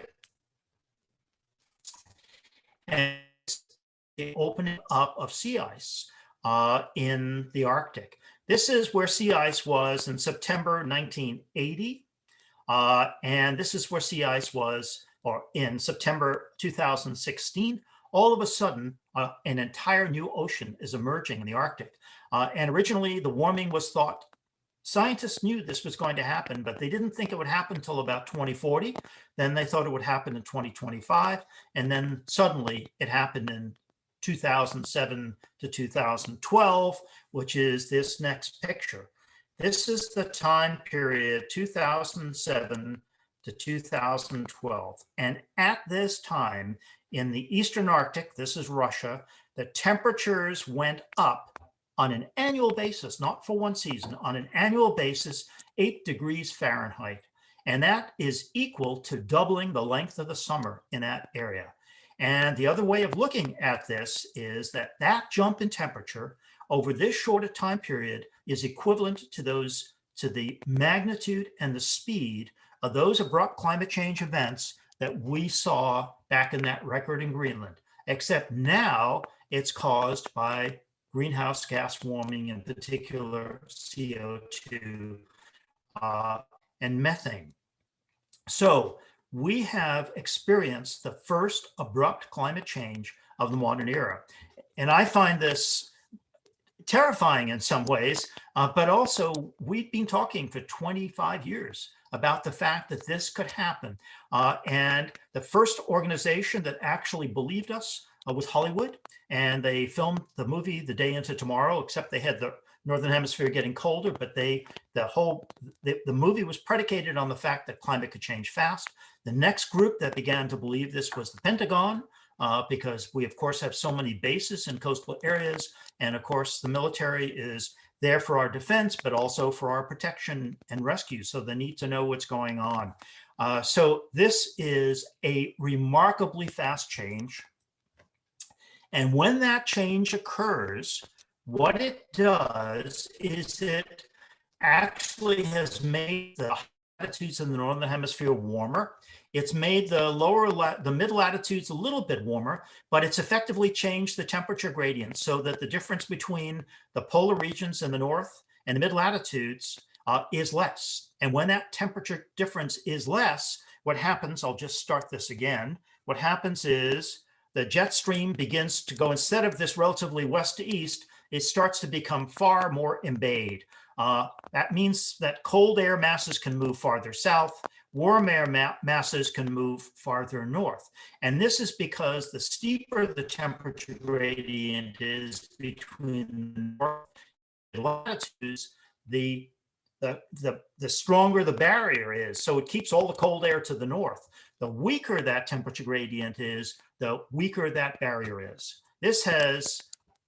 And the opening up of sea ice in the Arctic. This is where sea ice was in September 1980, and this is where sea ice was in September 2016. All of a sudden, an entire new ocean is emerging in the Arctic. And originally, the warming was thought, scientists knew this was going to happen, but they didn't think it would happen until about 2040. Then they thought it would happen in 2025, and then suddenly it happened in 2007 to 2012, which is this next picture. This is the time period 2007 to 2012. And at this time in the Eastern Arctic, this is Russia, the temperatures went up on an annual basis, not for one season, on an annual basis, 8 degrees Fahrenheit. And that is equal to doubling the length of the summer in that area. And the other way of looking at this is that that jump in temperature over this shorter time period is equivalent to the magnitude and the speed of those abrupt climate change events that we saw back in that record in Greenland, except now it's caused by greenhouse gas warming, in particular CO2 and methane. So we have experienced the first abrupt climate change of the modern era. And I find this terrifying in some ways, but also we've been talking for 25 years about the fact that this could happen. And the first organization that actually believed us was Hollywood, and they filmed the movie The Day Into Tomorrow, except they had the Northern Hemisphere getting colder, but the movie was predicated on the fact that climate could change fast. The next group that began to believe this was the Pentagon, because we, of course, have so many bases in coastal areas. And of course, the military is there for our defense, but also for our protection and rescue. So they need to know what's going on. So this is a remarkably fast change. And when that change occurs, what it does is it actually has made the latitudes in the Northern Hemisphere warmer. It's made the mid latitudes a little bit warmer, but it's effectively changed the temperature gradient so that the difference between the polar regions in the north and the mid latitudes is less. And when that temperature difference is less, what happens, I'll just start this again. What happens is the jet stream begins to go, instead of this relatively west to east, it starts to become far more embayed. That means that cold air masses can move farther south, warm air masses can move farther north. And this is because the steeper the temperature gradient is between the north and latitudes, the stronger the barrier is. So it keeps all the cold air to the north. The weaker that temperature gradient is, the weaker that barrier is. This has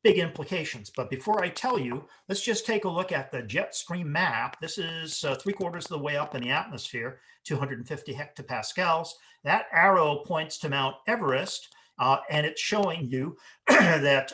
big implications. But before I tell you, let's just take a look at the jet stream map. This is 3/4 of the way up in the atmosphere, 250 hectopascals. That arrow points to Mount Everest. and it's showing you that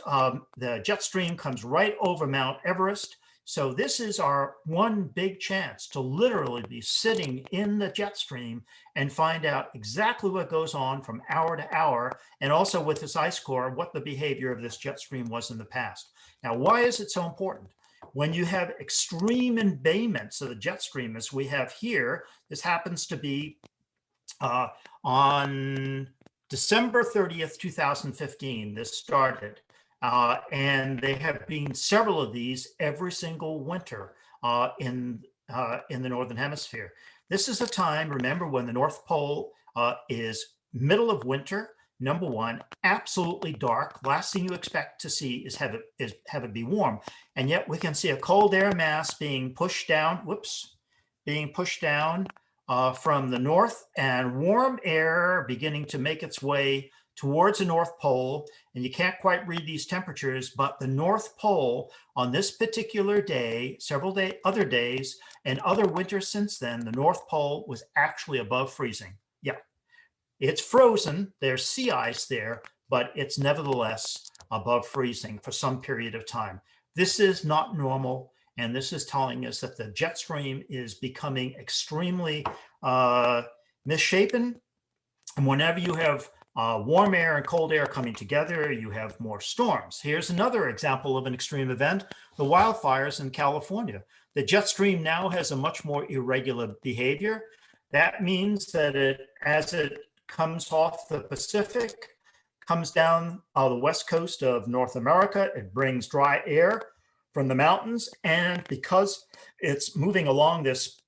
the jet stream comes right over Mount Everest. So this is our one big chance to literally be sitting in the jet stream and find out exactly what goes on from hour to hour, and also with this ice core, what the behavior of this jet stream was in the past. Now, why is it so important? When you have extreme embayments of the jet stream, as we have here, this happens to be on December 30th, 2015, this started. And there have been several of these every single winter in the Northern Hemisphere. This is a time, remember, when the North Pole is middle of winter, number one, absolutely dark. Last thing you expect to see is have it be warm. And yet we can see a cold air mass being pushed down, from the north, and warm air beginning to make its way towards the North Pole. And you can't quite read these temperatures, but the North Pole on this particular day, several other days, and other winters since then, the North Pole was actually above freezing. Yeah, it's frozen. There's sea ice there, but it's nevertheless above freezing for some period of time. This is not normal. And this is telling us that the jet stream is becoming extremely misshapen. And whenever you have warm air and cold air coming together, you have more storms. Here's another example of an extreme event, the wildfires in California. The jet stream now has a much more irregular behavior. That means that as it comes off the Pacific, comes down the west coast of North America, it brings dry air from the mountains, and because it's moving along this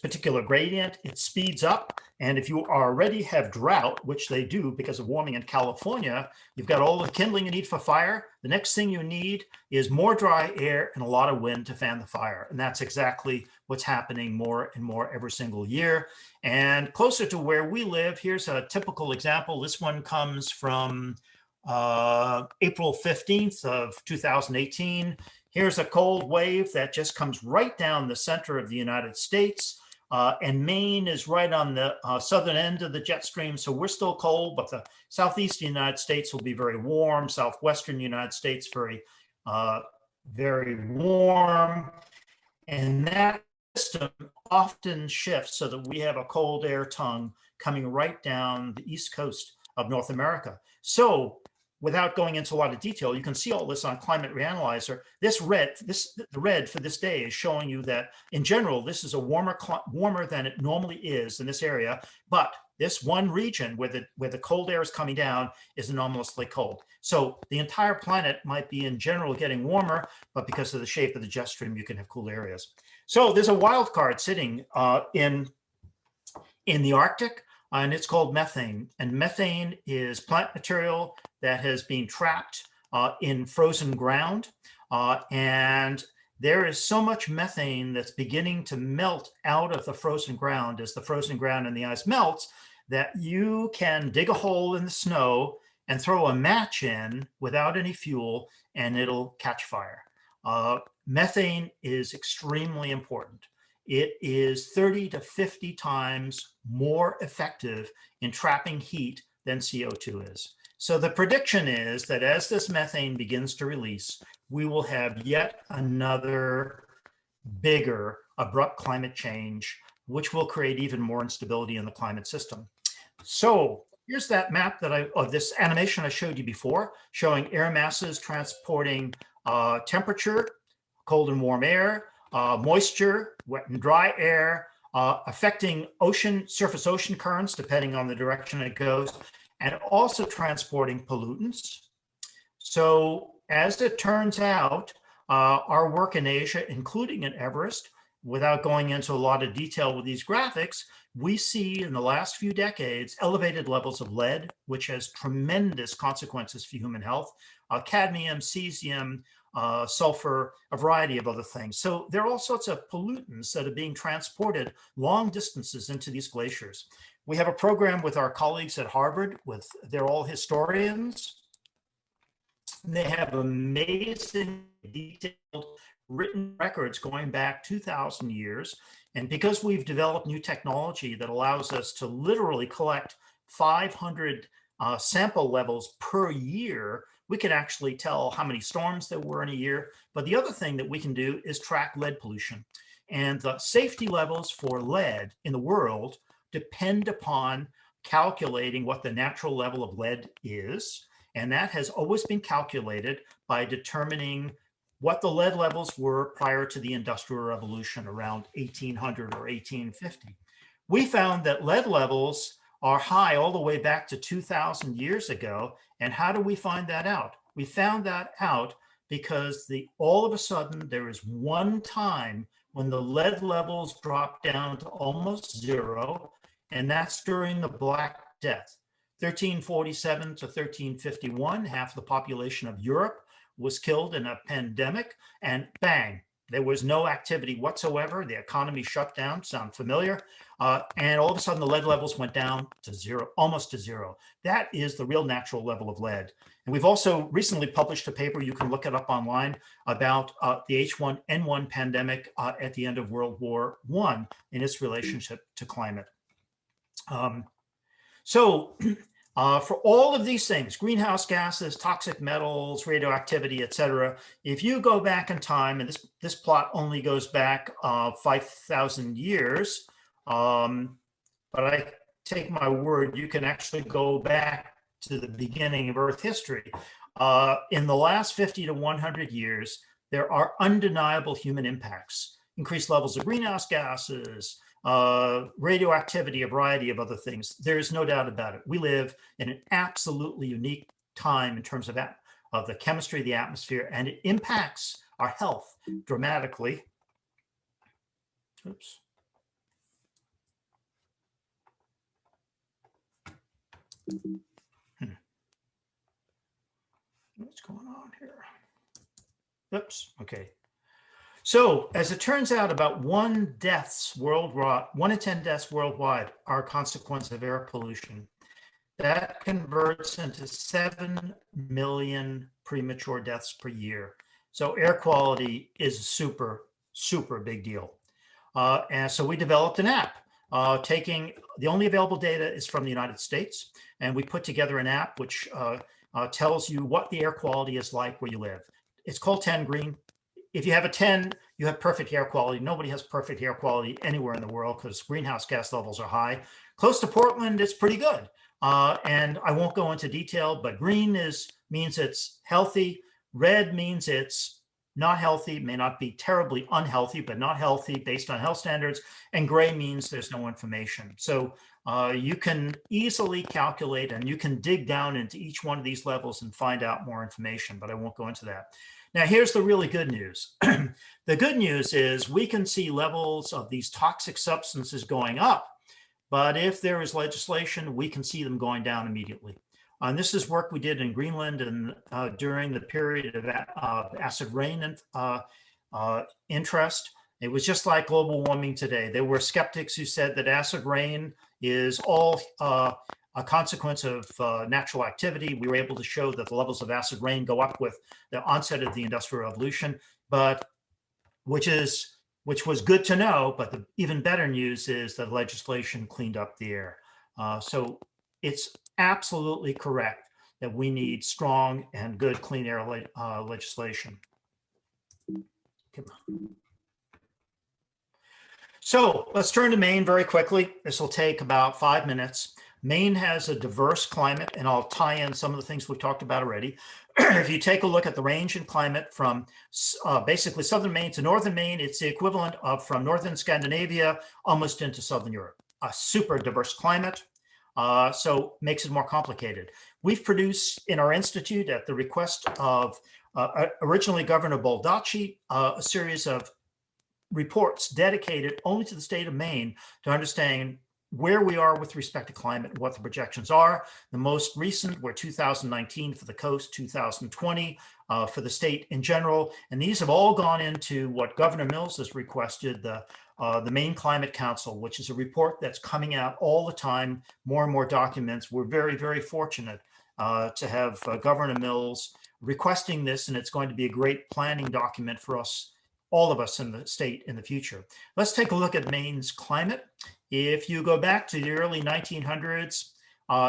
particular gradient, it speeds up. And if you already have drought, which they do because of warming in California, you've got all the kindling you need for fire. The next thing you need is more dry air and a lot of wind to fan the fire. And that's exactly what's happening more and more every single year. And closer to where we live, here's a typical example. This one comes from April 15th of 2018. Here's a cold wave that just comes right down the center of the United States. And Maine is right on the southern end of the jet stream. So we're still cold, but the southeastern United States will be very warm. Southwestern United States, very warm. And that system often shifts so that we have a cold air tongue coming right down the east coast of North America. So without going into a lot of detail, you can see all this on Climate Reanalyzer. The red for this day is showing you that in general, this is a warmer than it normally is in this area. But this one region where the cold air is coming down is anomalously cold. So the entire planet might be in general getting warmer, but because of the shape of the jet stream, you can have cool areas. So there's a wild card sitting in the Arctic. And it's called methane. And methane is plant material that has been trapped in frozen ground. And there is so much methane that's beginning to melt out of the frozen ground as the frozen ground and the ice melts, that you can dig a hole in the snow and throw a match in without any fuel, and it'll catch fire. Methane is extremely important. It is 30 to 50 times more effective in trapping heat than CO2 is. So the prediction is that as this methane begins to release, we will have yet another bigger abrupt climate change, which will create even more instability in the climate system. So here's that map this animation I showed you before, showing air masses transporting temperature, cold and warm air, moisture, wet and dry air, affecting surface ocean currents, depending on the direction it goes, and also transporting pollutants. So as it turns out, our work in Asia, including in Everest, without going into a lot of detail with these graphics, we see in the last few decades elevated levels of lead, which has tremendous consequences for human health, cadmium, cesium, sulfur, a variety of other things. So there are all sorts of pollutants that are being transported long distances into these glaciers. We have a program with our colleagues at Harvard, they're all historians. They have amazing detailed written records going back 2,000 years. And because we've developed new technology that allows us to literally collect 500 sample levels per year, we can actually tell how many storms there were in a year. But the other thing that we can do is track lead pollution. And the safety levels for lead in the world depend upon calculating what the natural level of lead is. And that has always been calculated by determining what the lead levels were prior to the Industrial Revolution around 1800 or 1850. We found that lead levels are high all the way back to 2,000 years ago. And how do we find that out? We found that out because all of a sudden there is one time when the lead levels drop down to almost zero, and that's during the Black Death. 1347 to 1351, half the population of Europe was killed in a pandemic, and bang, there was no activity whatsoever. The economy shut down. Sound familiar? And all of a sudden, the lead levels went down to zero, almost to zero. That is the real natural level of lead. And we've also recently published a paper, you can look it up online, about the H1N1 pandemic at the end of World War I and its relationship to climate. For all of these things, greenhouse gases, toxic metals, radioactivity, et cetera, if you go back in time, and this plot only goes back 5,000 years, but I take my word, you can actually go back to the beginning of Earth history. In the last 50 to 100 years, there are undeniable human impacts, increased levels of greenhouse gases, radioactivity, a variety of other things. There's no doubt about it. We live in an absolutely unique time in terms of the chemistry of the atmosphere, and it impacts our health dramatically. Oops. What's going on here? Oops. Okay. So, as it turns out, about 1 in 10 deaths worldwide are a consequence of air pollution. That converts into 7 million premature deaths per year. So, air quality is a super, super big deal. And so we developed an app. Taking the only available data is from the United States, and we put together an app which tells you what the air quality is like where you live. It's called 10 Green. If you have a 10, you have perfect air quality. Nobody has perfect air quality anywhere in the world because greenhouse gas levels are high. Close to Portland, it's pretty good. And I won't go into detail, but green means it's healthy. Red means it's not healthy, may not be terribly unhealthy, but not healthy based on health standards. And gray means there's no information. So you can easily calculate and you can dig down into each one of these levels and find out more information, but I won't go into that. Now, here's the really good news. The good news is we can see levels of these toxic substances going up, but if there is legislation, we can see them going down immediately. And this is work we did in Greenland and during the period of acid rain interest. It was just like global warming today. There were skeptics who said that acid rain is all a consequence of natural activity. We were able to show that the levels of acid rain go up with the onset of the Industrial Revolution, but which was good to know. But the even better news is that legislation cleaned up the air. So it's absolutely correct that we need strong and good clean air legislation. Come on. So let's turn to Maine very quickly. This will take about 5 minutes. Maine has a diverse climate, and I'll tie in some of the things we've talked about already. If you take a look at the range in climate from basically southern Maine to northern Maine, it's the equivalent of from northern Scandinavia almost into southern Europe. A super diverse climate, so makes it more complicated. We've produced in our institute at the request of originally Governor Baldacci, a series of reports dedicated only to the state of Maine to understand where we are with respect to climate and what the projections are. The most recent were 2019 for the coast, 2020 for the state in general. And these have all gone into what Governor Mills has requested, the Maine Climate Council, which is a report that's coming out all the time, more and more documents. We're very, very fortunate to have Governor Mills requesting this, and it's going to be a great planning document for us, all of us in the state in the future. Let's take a look at Maine's climate. If you go back to the early 1900s,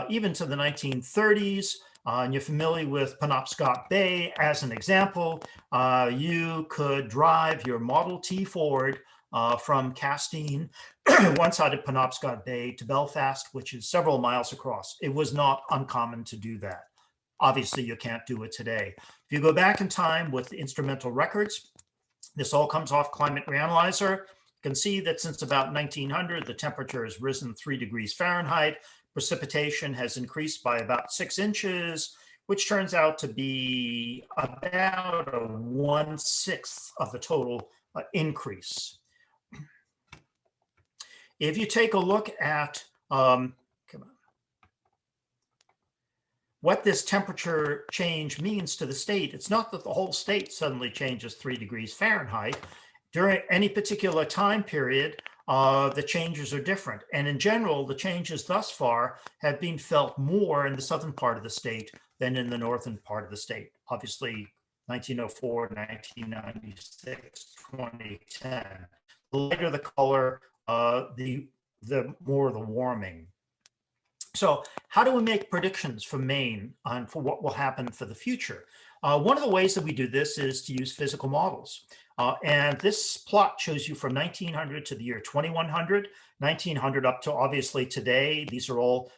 even to the 1930s. And you're familiar with Penobscot Bay as an example. You could drive your Model T Ford from Castine, one side of Penobscot Bay, to Belfast, which is several miles across. It was not uncommon to do that. Obviously, you can't do it today. If you go back in time with instrumental records, this all comes off Climate Reanalyzer. You can see that since about 1900, the temperature has risen 3 degrees Fahrenheit. Precipitation has increased by about 6 inches, which turns out to be about a 1/6 of the total increase. If you take a look at what this temperature change means to the state, it's not that the whole state suddenly changes 3 degrees Fahrenheit. During any particular time period, the changes are different. And in general, the changes thus far have been felt more in the southern part of the state than in the northern part of the state. Obviously, 1904, 1996, 2010. The lighter the color, the more the warming. So how do we make predictions for Maine on for what will happen for the future? One of the ways that we do this is to use physical models. And this plot shows you from 1900 to the year 2100, 1900 up to obviously today. These are all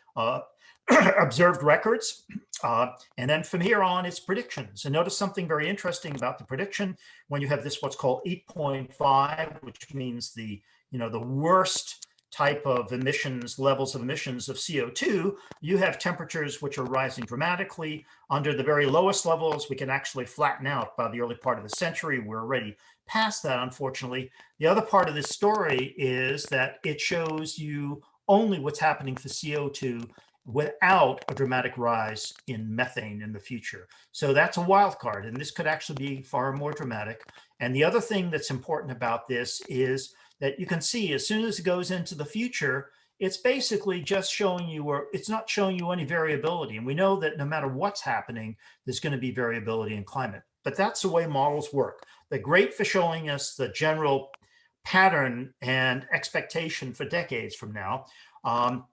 observed records. And then from here on, it's predictions. And notice something very interesting about the prediction when you have this what's called 8.5, which means the worst type of emissions, levels of emissions of CO2, you have temperatures which are rising dramatically. Under the very lowest levels, we can actually flatten out by the early part of the century. We're already past that, unfortunately. The other part of this story is that it shows you only what's happening for CO2 without a dramatic rise in methane in the future. So that's a wild card, and this could actually be far more dramatic. And the other thing that's important about this is that you can see as soon as it goes into the future, it's basically just showing you, or it's not showing you any variability. And we know that no matter what's happening, there's going to be variability in climate. But that's the way models work. They're great for showing us the general pattern and expectation for decades from now. And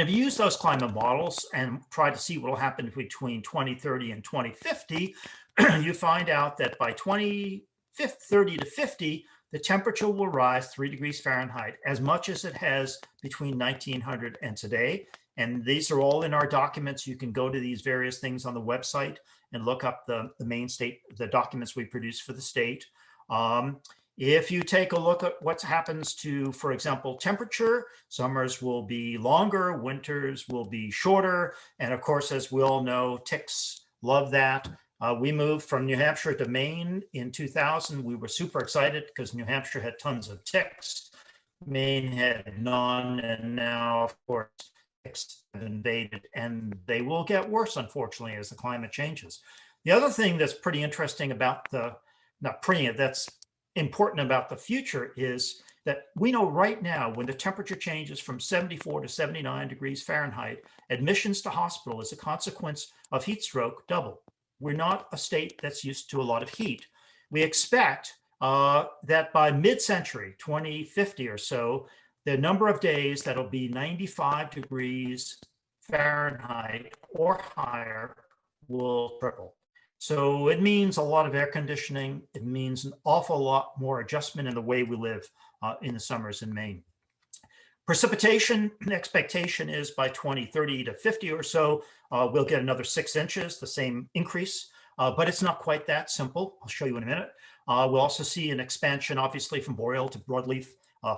if you use those climate models and try to see what will happen between 2030 and 2050, you find out that by 2030 to 50, the temperature will rise 3 degrees Fahrenheit, as much as it has between 1900 and today. And these are all in our documents. You can go to these various things on the website and look up the Maine state, the documents we produce for the state. If you take a look at what happens to, for example, temperature, summers will be longer, winters will be shorter. And of course, as we all know, ticks love that. We moved from New Hampshire to Maine in 2000. We were super excited because New Hampshire had tons of ticks. Maine had none, and now, of course, ticks have invaded, and they will get worse, unfortunately, as the climate changes. The other thing that's pretty interesting about that's important about the future is that we know right now when the temperature changes from 74 to 79 degrees Fahrenheit, admissions to hospital as a consequence of heat stroke double. We're not a state that's used to a lot of heat. We expect that by mid-century, 2050 or so, the number of days that'll be 95 degrees Fahrenheit or higher will triple. So it means a lot of air conditioning. It means an awful lot more adjustment in the way we live in the summers in Maine. Precipitation expectation is by 2030 to 50 or so, we'll get another 6 inches, the same increase, but it's not quite that simple. I'll show you in a minute. We'll also see an expansion, obviously, from boreal to broadleaf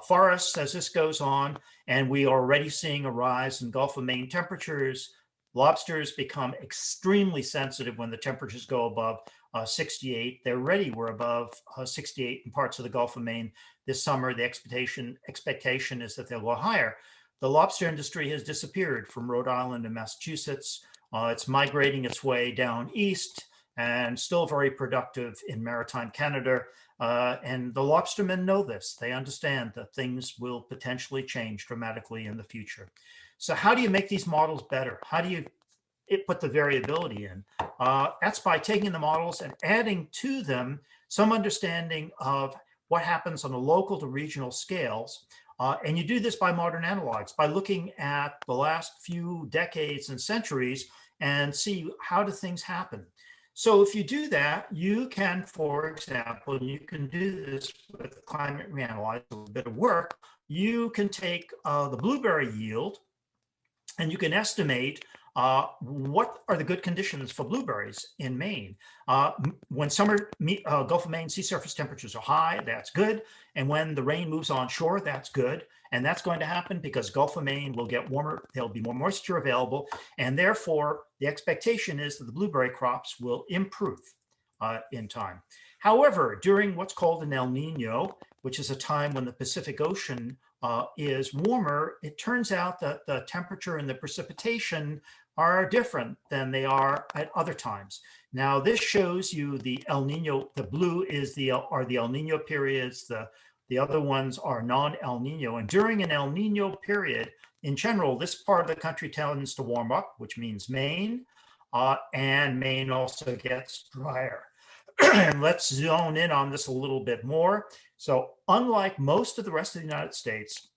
forests as this goes on, and we are already seeing a rise in Gulf of Maine temperatures. Lobsters become extremely sensitive when the temperatures go above 68. They already were above 68 in parts of the Gulf of Maine this summer. The expectation is that they'll go higher. The lobster industry has disappeared from Rhode Island and Massachusetts. It's migrating its way down east and still very productive in maritime Canada. And the lobstermen know this. They understand that things will potentially change dramatically in the future. So how do you make these models better? How do you put the variability in? That's by taking the models and adding to them some understanding of what happens on a local to regional scales. And you do this by modern analogs, by looking at the last few decades and centuries and see how do things happen. So if you do that, you can, for example, you can do this with climate reanalysis, a bit of work. You can take the blueberry yield and you can estimate what are the good conditions for blueberries in Maine. When summer Gulf of Maine sea surface temperatures are high, that's good. And when the rain moves onshore, that's good. And that's going to happen because Gulf of Maine will get warmer, there'll be more moisture available, and therefore the expectation is that the blueberry crops will improve in time. However, during what's called an El Nino, which is a time when the Pacific Ocean is warmer, it turns out that the temperature and the precipitation are different than they are at other times. Now, this shows you the El Nino. The blue is are the El Nino periods. The other ones are non-El Nino. And during an El Nino period, in general, this part of the country tends to warm up, which means Maine, and Maine also gets drier. And let's zone in on this a little bit more. So unlike most of the rest of the United States,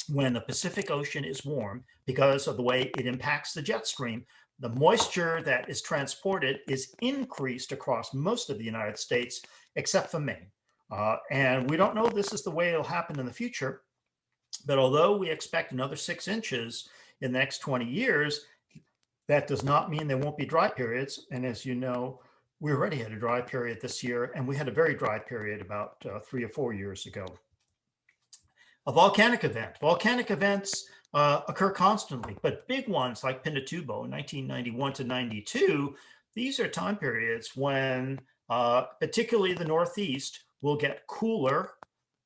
when the Pacific Ocean is warm, because of the way it impacts the jet stream, the moisture that is transported is increased across most of the United States, except for Maine. And we don't know if this is the way it'll happen in the future, but although we expect another 6 inches in the next 20 years, that does not mean there won't be dry periods. And as you know, we already had a dry period this year, and we had a very dry period about 3 or 4 years ago. A volcanic event. Volcanic events occur constantly, but big ones like Pinatubo, 1991 to 92, these are time periods when particularly the Northeast will get cooler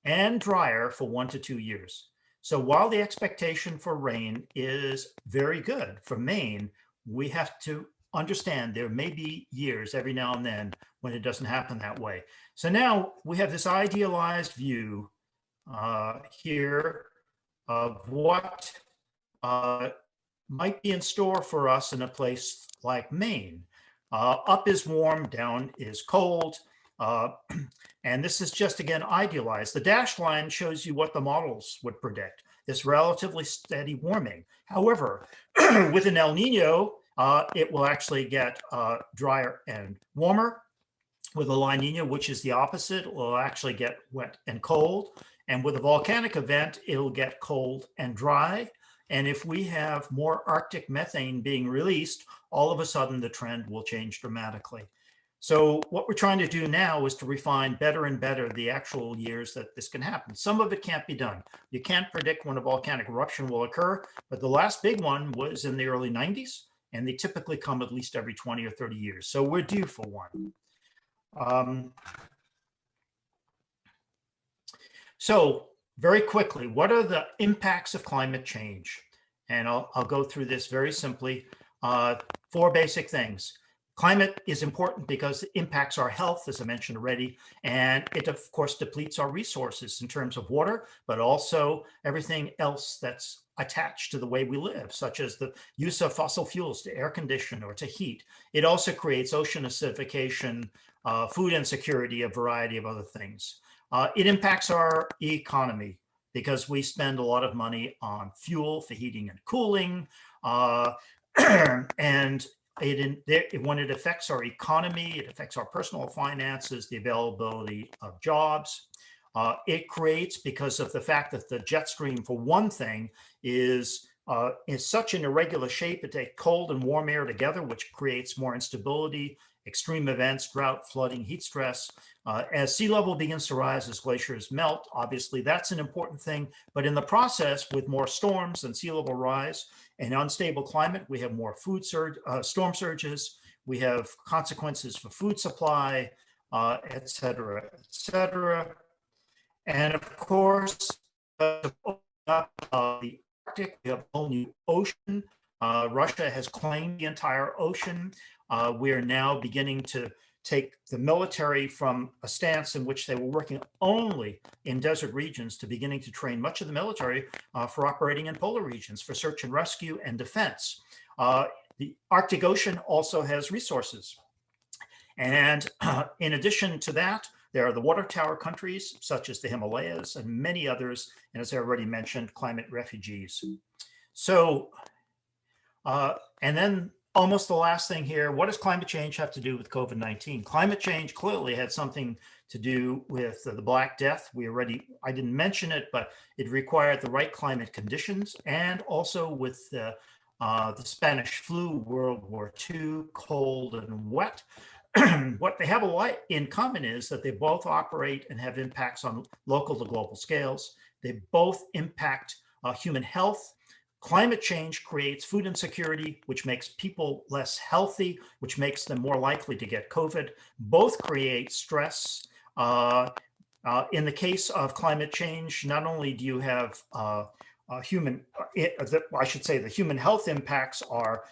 and drier for 1 to 2 years. So while the expectation for rain is very good for Maine, we have to understand there may be years every now and then when it doesn't happen that way. So now we have this idealized view here of what might be in store for us in a place like Maine. Up is warm, down is cold. And this is just, again, idealized. The dashed line shows you what the models would predict, this relatively steady warming. However, with an El Nino, it will actually get drier and warmer. With a La Nina, which is the opposite, it will actually get wet and cold. And with a volcanic event, it'll get cold and dry. And if we have more Arctic methane being released, all of a sudden the trend will change dramatically. So what we're trying to do now is to refine better and better the actual years that this can happen. Some of it can't be done. You can't predict when a volcanic eruption will occur, but the last big one was in the early 90s, and they typically come at least every 20 or 30 years. So we're due for one. So very quickly, what are the impacts of climate change? And I'll go through this very simply. 4 basic things. Climate is important because it impacts our health, as I mentioned already, and it, of course, depletes our resources in terms of water, but also everything else that's attached to the way we live, such as the use of fossil fuels to air condition or to heat. It also creates ocean acidification, food insecurity, a variety of other things. It impacts our economy because we spend a lot of money on fuel for heating and cooling, and when it affects our economy, it affects our personal finances, the availability of jobs. It creates, because of the fact that the jet stream, for one thing, is such an irregular shape, it takes cold and warm air together, which creates more instability, extreme events, drought, flooding, heat stress. As sea level begins to rise, as glaciers melt, obviously that's an important thing. But in the process, with more storms and sea level rise and unstable climate, we have more storm surges. We have consequences for food supply, et cetera, et cetera. And of course, the Arctic, we have a whole new ocean. Russia has claimed the entire ocean. We are now beginning to take the military from a stance in which they were working only in desert regions to beginning to train much of the military for operating in polar regions for search and rescue and defense. The Arctic Ocean also has resources. And in addition to that, There are the water tower countries, such as the Himalayas and many others, and as I already mentioned, climate refugees. So, and then almost the last thing here, what does climate change have to do with COVID-19? Climate change clearly had something to do with the Black Death. I didn't mention it, but it required the right climate conditions, and also with the Spanish flu, World War II, cold and wet. What they have a lot in common is that they both operate and have impacts on local to global scales. They both impact human health. Climate change creates food insecurity, which makes people less healthy, which makes them more likely to get COVID. Both create stress. In the case of climate change, not only do you have the human health impacts are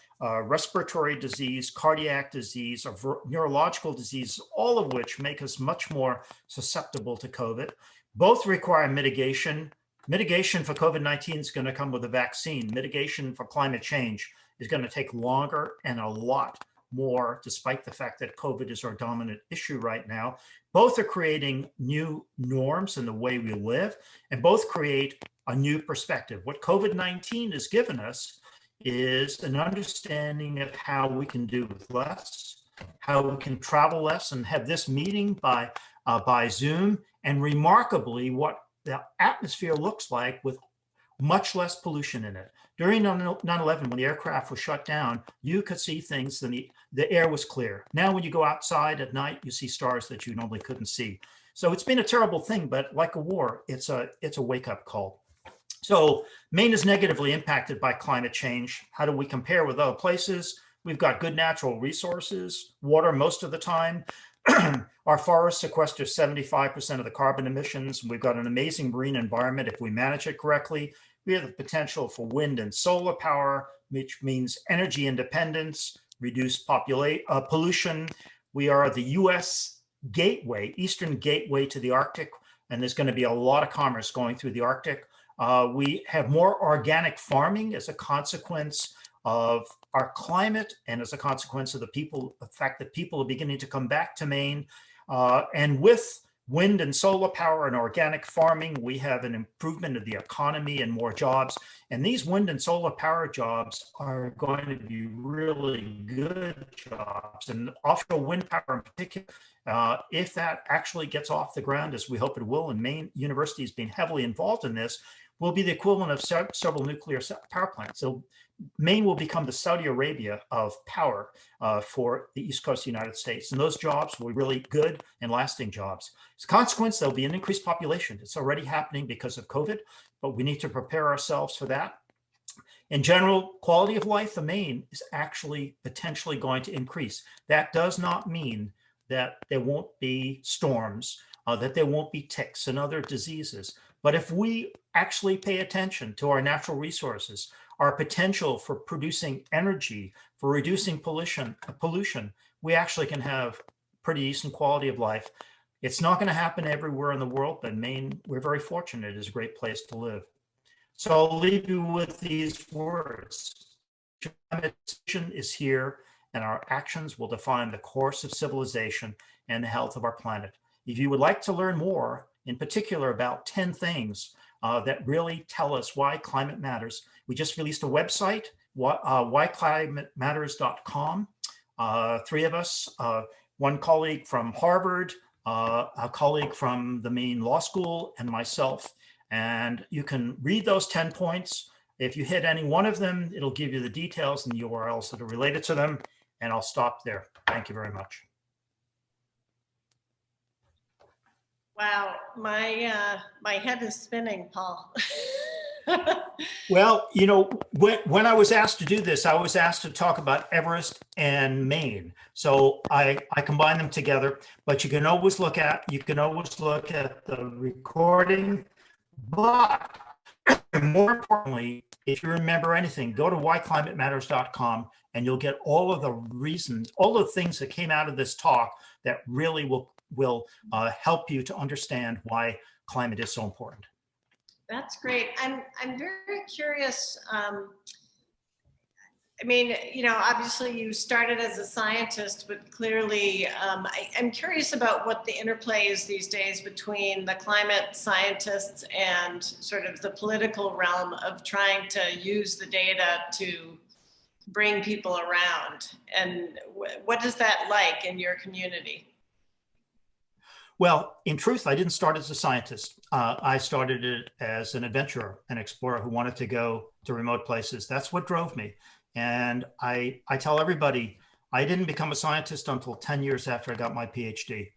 respiratory disease, cardiac disease, or neurological disease, all of which make us much more susceptible to COVID. Both require mitigation. Mitigation for COVID-19 is going to come with a vaccine. Mitigation for climate change is going to take longer and a lot more, despite the fact that COVID is our dominant issue right now. Both are creating new norms in the way we live, and both create a new perspective. What COVID-19 has given us is an understanding of how we can do with less, how we can travel less and have this meeting by Zoom, and remarkably, what the atmosphere looks like with much less pollution in it. During 9/11, when the aircraft was shut down, you could see things, and the air was clear. Now, when you go outside at night, you see stars that you normally couldn't see. So it's been a terrible thing, but like a war, it's a wake-up call. So Maine is negatively impacted by climate change. How do we compare with other places? We've got good natural resources, water most of the time. Our forests sequester 75% of the carbon emissions. We've got an amazing marine environment if we manage it correctly. We have the potential for wind and solar power, which means energy independence, reduced pollution. We are the U.S. gateway, eastern gateway to the Arctic, and there's going to be a lot of commerce going through the Arctic. We have more organic farming as a consequence of our climate and as a consequence of the fact that people are beginning to come back to Maine. And with wind and solar power and organic farming, we have an improvement of the economy and more jobs. And these wind and solar power jobs are going to be really good jobs. And offshore wind power in particular, if that actually gets off the ground, as we hope it will, and Maine University has been heavily involved in this, will be the equivalent of several nuclear power plants. So Maine will become the Saudi Arabia of power for the East Coast of the United States. And those jobs will be really good and lasting jobs. As a consequence, there'll be an increased population. It's already happening because of COVID, but we need to prepare ourselves for that. In general, quality of life in Maine is actually potentially going to increase. That does not mean that there won't be storms, that there won't be ticks and other diseases. But if we actually pay attention to our natural resources, our potential for producing energy, for reducing pollution, we actually can have pretty decent quality of life. It's not going to happen everywhere in the world, but Maine, we're very fortunate. It is a great place to live. So I'll leave you with these words. Climate change is here, and our actions will define the course of civilization and the health of our planet. If you would like to learn more, in particular about 10 things that really tell us why climate matters, we just released a website, whyclimatematters.com. Three of us, one colleague from Harvard, a colleague from the Maine Law School, and myself. And you can read those 10 points. If you hit any one of them, it'll give you the details and the URLs that are related to them. And I'll stop there. Thank you very much. Wow, my head is spinning, Paul. Well, you know, when I was asked to do this, I was asked to talk about Everest and Maine. So I combine them together, but you can always look at the recording. But more importantly, if you remember anything, go to whyclimatematters.com and you'll get all of the reasons, all the things that came out of this talk that really will help you to understand why climate is so important. That's great. I'm very curious. I mean, you know, obviously you started as a scientist, but clearly I'm curious about what the interplay is these days between the climate scientists and sort of the political realm of trying to use the data to bring people around. And what is that like in your community? Well, in truth, I didn't start as a scientist. I started it as an adventurer, an explorer who wanted to go to remote places. That's what drove me. And I tell everybody, I didn't become a scientist until 10 years after I got my PhD,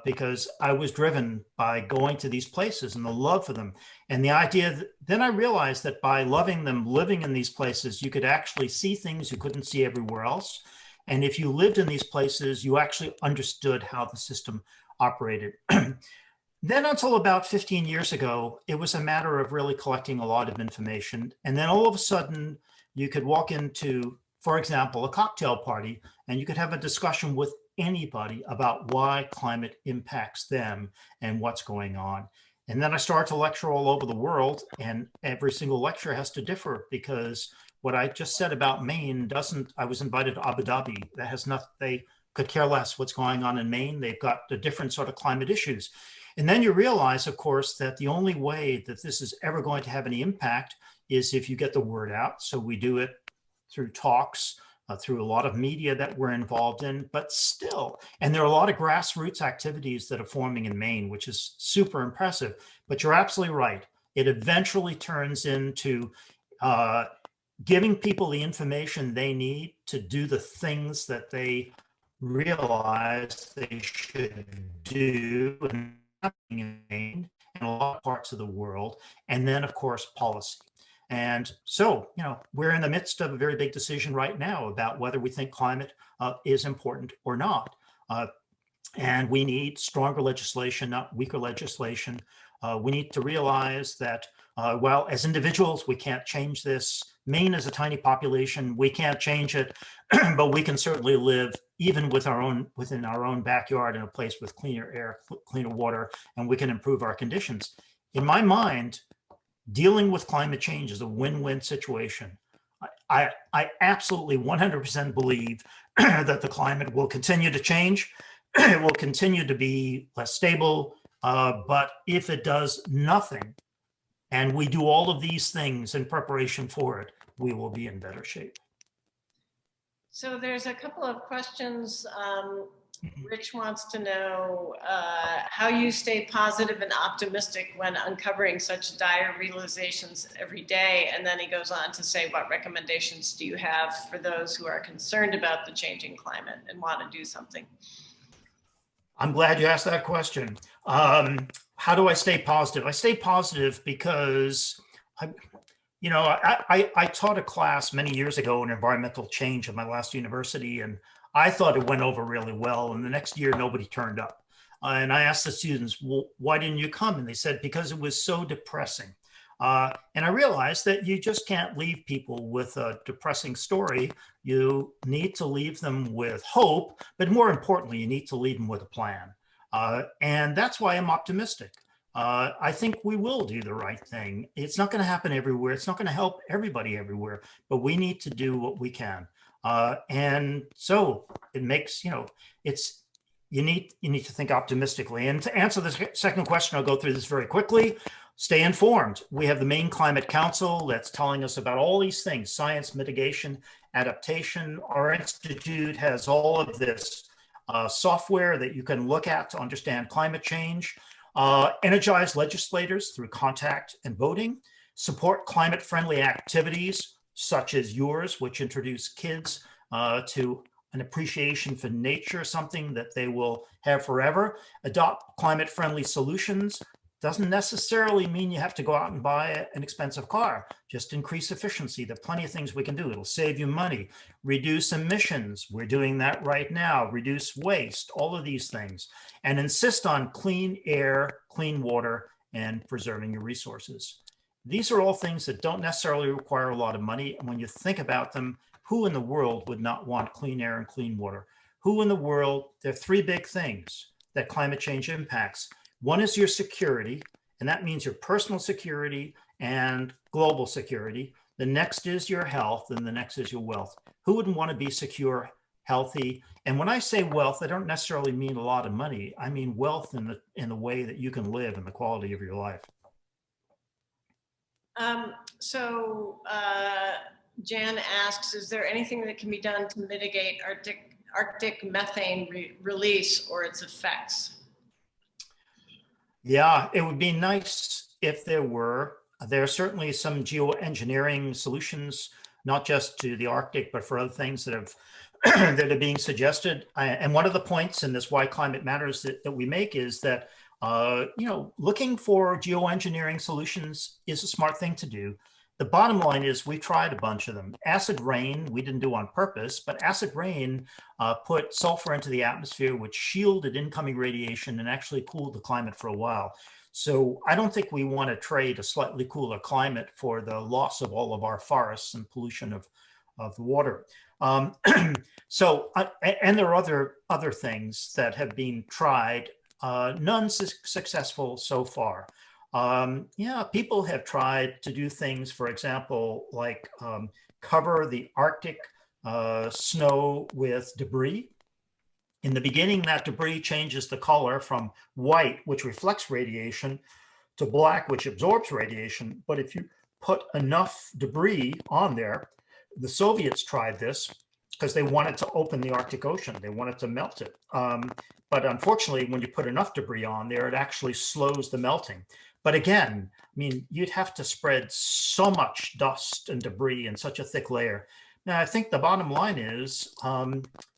because I was driven by going to these places and the love for them. And the idea that, then I realized that by loving them, living in these places, you could actually see things you couldn't see everywhere else. And if you lived in these places, you actually understood how the system operated. Then until about 15 years ago, it was a matter of really collecting a lot of information. And then all of a sudden, you could walk into, for example, a cocktail party, and you could have a discussion with anybody about why climate impacts them and what's going on. And then I started to lecture all over the world, and every single lecture has to differ, because what I just said about Maine doesn't, I was invited to Abu Dhabi. That has nothing, they could care less what's going on in Maine. They've got the different sort of climate issues. And then you realize, of course, that the only way that this is ever going to have any impact is if you get the word out. So we do it through talks, through a lot of media that we're involved in, but still, and there are a lot of grassroots activities that are forming in Maine, which is super impressive. But you're absolutely right. It eventually turns into giving people the information they need to do the things that they realize they should do in a lot of parts of the world, and then of course policy. And so, you know, we're in the midst of a very big decision right now about whether we think climate is important or not. And we need stronger legislation, not weaker legislation. We need to realize that while as individuals, we can't change this. Maine is a tiny population. We can't change it, but we can certainly live even with within our own backyard in a place with cleaner air, cleaner water, and we can improve our conditions. In my mind, dealing with climate change is a win-win situation. I absolutely 100% believe that the climate will continue to change. It will continue to be less stable, but if it does nothing, and we do all of these things in preparation for it, we will be in better shape. So there's a couple of questions. Rich wants to know how you stay positive and optimistic when uncovering such dire realizations every day. And then he goes on to say, what recommendations do you have for those who are concerned about the changing climate and want to do something? I'm glad you asked that question. How do I stay positive? I stay positive because I taught a class many years ago in environmental change at my last university, and I thought it went over really well. And the next year, nobody turned up. And I asked the students, well, why didn't you come? And they said, because it was so depressing. And I realized that you just can't leave people with a depressing story. You need to leave them with hope, but more importantly, you need to leave them with a plan. And that's why I'm optimistic. I think we will do the right thing. It's not going to happen everywhere. It's not going to help everybody everywhere, but we need to do what we can. And so it makes, you need to think optimistically. And to answer the second question, I'll go through this very quickly. Stay informed. We have the Maine Climate Council that's telling us about all these things: science, mitigation, adaptation. Our institute has all of this software that you can look at to understand climate change. Energize legislators through contact and voting. Support climate-friendly activities such as yours, which introduce kids to an appreciation for nature, something that they will have forever. Adopt climate-friendly solutions. Doesn't necessarily mean you have to go out and buy an expensive car. Just increase efficiency. There are plenty of things we can do. It'll save you money. Reduce emissions. We're doing that right now. Reduce waste, all of these things. And insist on clean air, clean water, and preserving your resources. These are all things that don't necessarily require a lot of money. And when you think about them, who in the world would not want clean air and clean water? Who in the world? There are three big things that climate change impacts. One is your security, and that means your personal security and global security. the next is your health, and the next is your wealth. Who wouldn't want to be secure, healthy? And when I say wealth, I don't necessarily mean a lot of money. I mean wealth in the way that you can live and the quality of your life. Jan asks, is there anything that can be done to mitigate Arctic methane release or its effects? Yeah, it would be nice if there were. There are certainly some geoengineering solutions, not just to the Arctic, but for other things that have that are being suggested. And one of the points in this Why Climate Matters that we make is that looking for geoengineering solutions is a smart thing to do. The bottom line is we've tried a bunch of them. Acid rain, we didn't do on purpose, but acid rain put sulfur into the atmosphere, which shielded incoming radiation and actually cooled the climate for a while. So I don't think we want to trade a slightly cooler climate for the loss of all of our forests and pollution of the water. And there are other things that have been tried, none successful so far. People have tried to do things, for example, like cover the Arctic snow with debris. In the beginning, that debris changes the color from white, which reflects radiation, to black, which absorbs radiation. But if you put enough debris on there, the Soviets tried this because they wanted to open the Arctic Ocean. They wanted to melt it. But unfortunately, when you put enough debris on there, it actually slows the melting. But again, I mean, you'd have to spread so much dust and debris in such a thick layer. Now, I think the bottom line is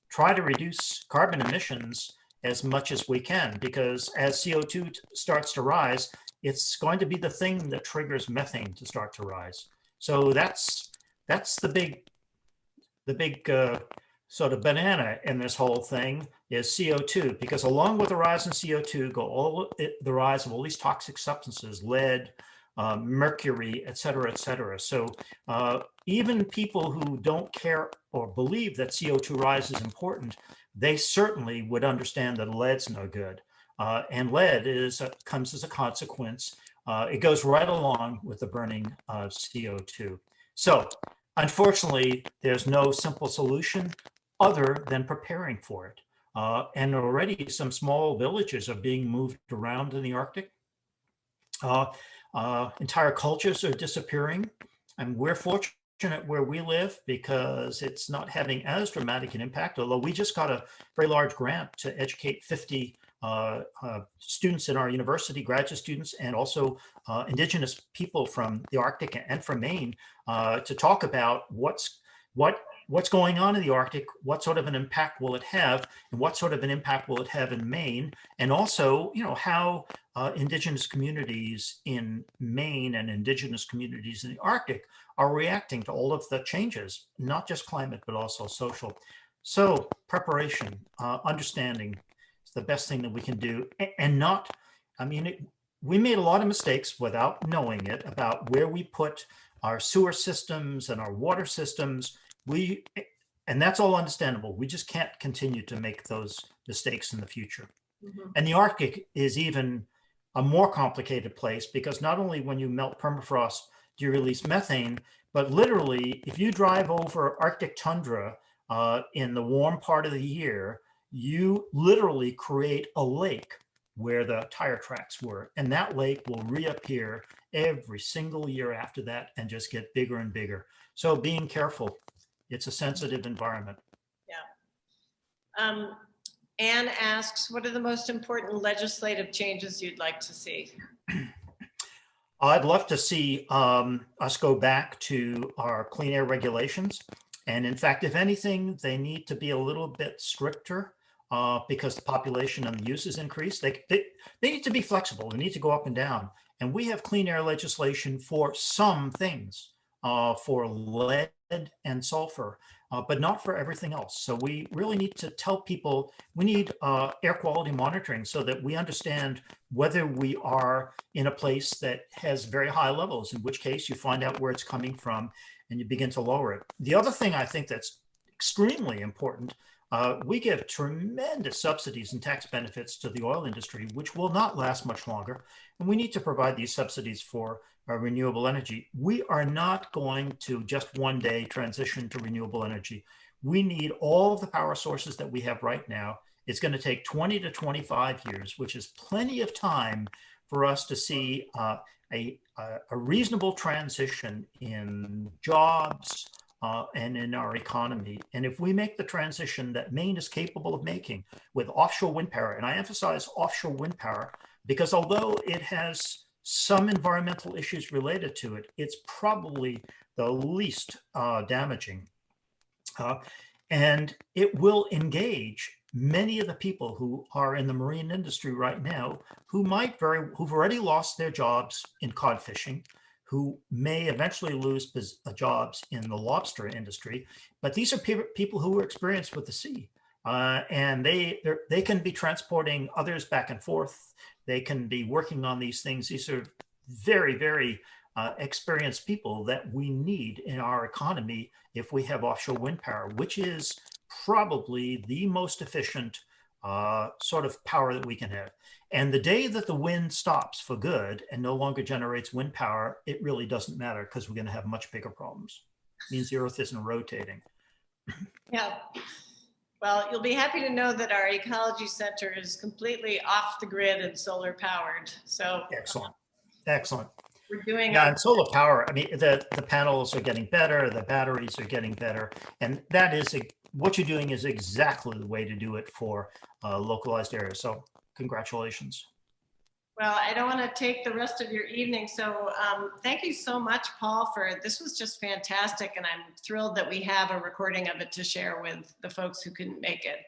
try to reduce carbon emissions as much as we can, because as CO2 starts to rise, it's going to be the thing that triggers methane to start to rise. So that's the big sort of banana in this whole thing is CO2, because along with the rise in CO2 go the rise of all these toxic substances, lead, mercury, et cetera, et cetera. So even people who don't care or believe that CO2 rise is important, they certainly would understand that lead's no good. And lead comes as a consequence. It goes right along with the burning of CO2. So unfortunately, there's no simple solution other than preparing for it. And already some small villages are being moved around in the Arctic. Entire cultures are disappearing. And we're fortunate where we live because it's not having as dramatic an impact, although we just got a very large grant to educate 50 students in our university, graduate students, and also indigenous people from the Arctic and from Maine to talk about what's going on in the Arctic, what sort of an impact will it have, and what sort of an impact will it have in Maine, and also, how indigenous communities in Maine and indigenous communities in the Arctic are reacting to all of the changes, not just climate, but also social. So preparation, understanding is the best thing that we can do, and we made a lot of mistakes without knowing it about where we put our sewer systems and our water systems. And that's all understandable. We just can't continue to make those mistakes in the future. Mm-hmm. And the Arctic is even a more complicated place because not only when you melt permafrost do you release methane, but literally if you drive over Arctic tundra in the warm part of the year, you literally create a lake where the tire tracks were. And that lake will reappear every single year after that and just get bigger and bigger. So being careful. It's a sensitive environment. Yeah. Anne asks, what are the most important legislative changes you'd like to see? I'd love to see us go back to our clean air regulations. And in fact, if anything, they need to be a little bit stricter because the population and the use has increased. They need to be flexible. They need to go up and down. And we have clean air legislation for some things, for lead and sulfur, but not for everything else. So we really need to tell people we need air quality monitoring so that we understand whether we are in a place that has very high levels, in which case you find out where it's coming from and you begin to lower it. The other thing I think that's extremely important We give tremendous subsidies and tax benefits to the oil industry, which will not last much longer. And we need to provide these subsidies for renewable energy. We are not going to just one day transition to renewable energy. We need all of the power sources that we have right now. It's going to take 20 to 25 years, which is plenty of time for us to see a reasonable transition in jobs and in our economy. And if we make the transition that Maine is capable of making with offshore wind power, and I emphasize offshore wind power, because although it has some environmental issues related to it, it's probably the least damaging. And it will engage many of the people who are in the marine industry right now, who've already lost their jobs in cod fishing, who may eventually lose jobs in the lobster industry. But these are people who are experienced with the sea. And they can be transporting others back and forth. They can be working on these things. These are very, very experienced people that we need in our economy if we have offshore wind power, which is probably the most efficient sort of power that we can have. And the day that the wind stops for good and no longer generates wind power, it really doesn't matter, because we're going to have much bigger problems. It means the Earth isn't rotating. Yeah. Well, you'll be happy to know that our ecology center is completely off the grid and solar powered. So excellent, excellent. We're doing and solar power. I mean, the panels are getting better, the batteries are getting better, and that is what you're doing is exactly the way to do it for localized areas. So, congratulations. Well, I don't want to take the rest of your evening. So thank you so much, Paul, this was just fantastic. And I'm thrilled that we have a recording of it to share with the folks who couldn't make it.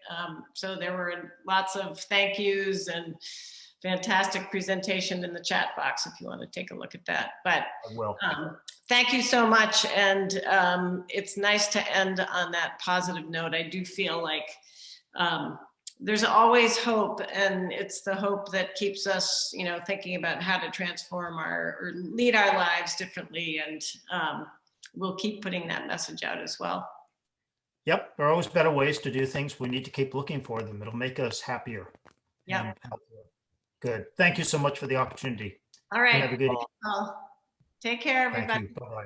So there were lots of thank yous and fantastic presentation in the chat box if you want to take a look at that. But I will. Thank you so much. And it's nice to end on that positive note. I do feel like there's always hope, and it's the hope that keeps us, thinking about how to transform or lead our lives differently. And we'll keep putting that message out as well. Yep, there are always better ways to do things. We need to keep looking for them. It'll make us happier. Yeah. Good. Thank you so much for the opportunity. All right. Have a good evening. Take care, everybody. Thank you. Bye-bye.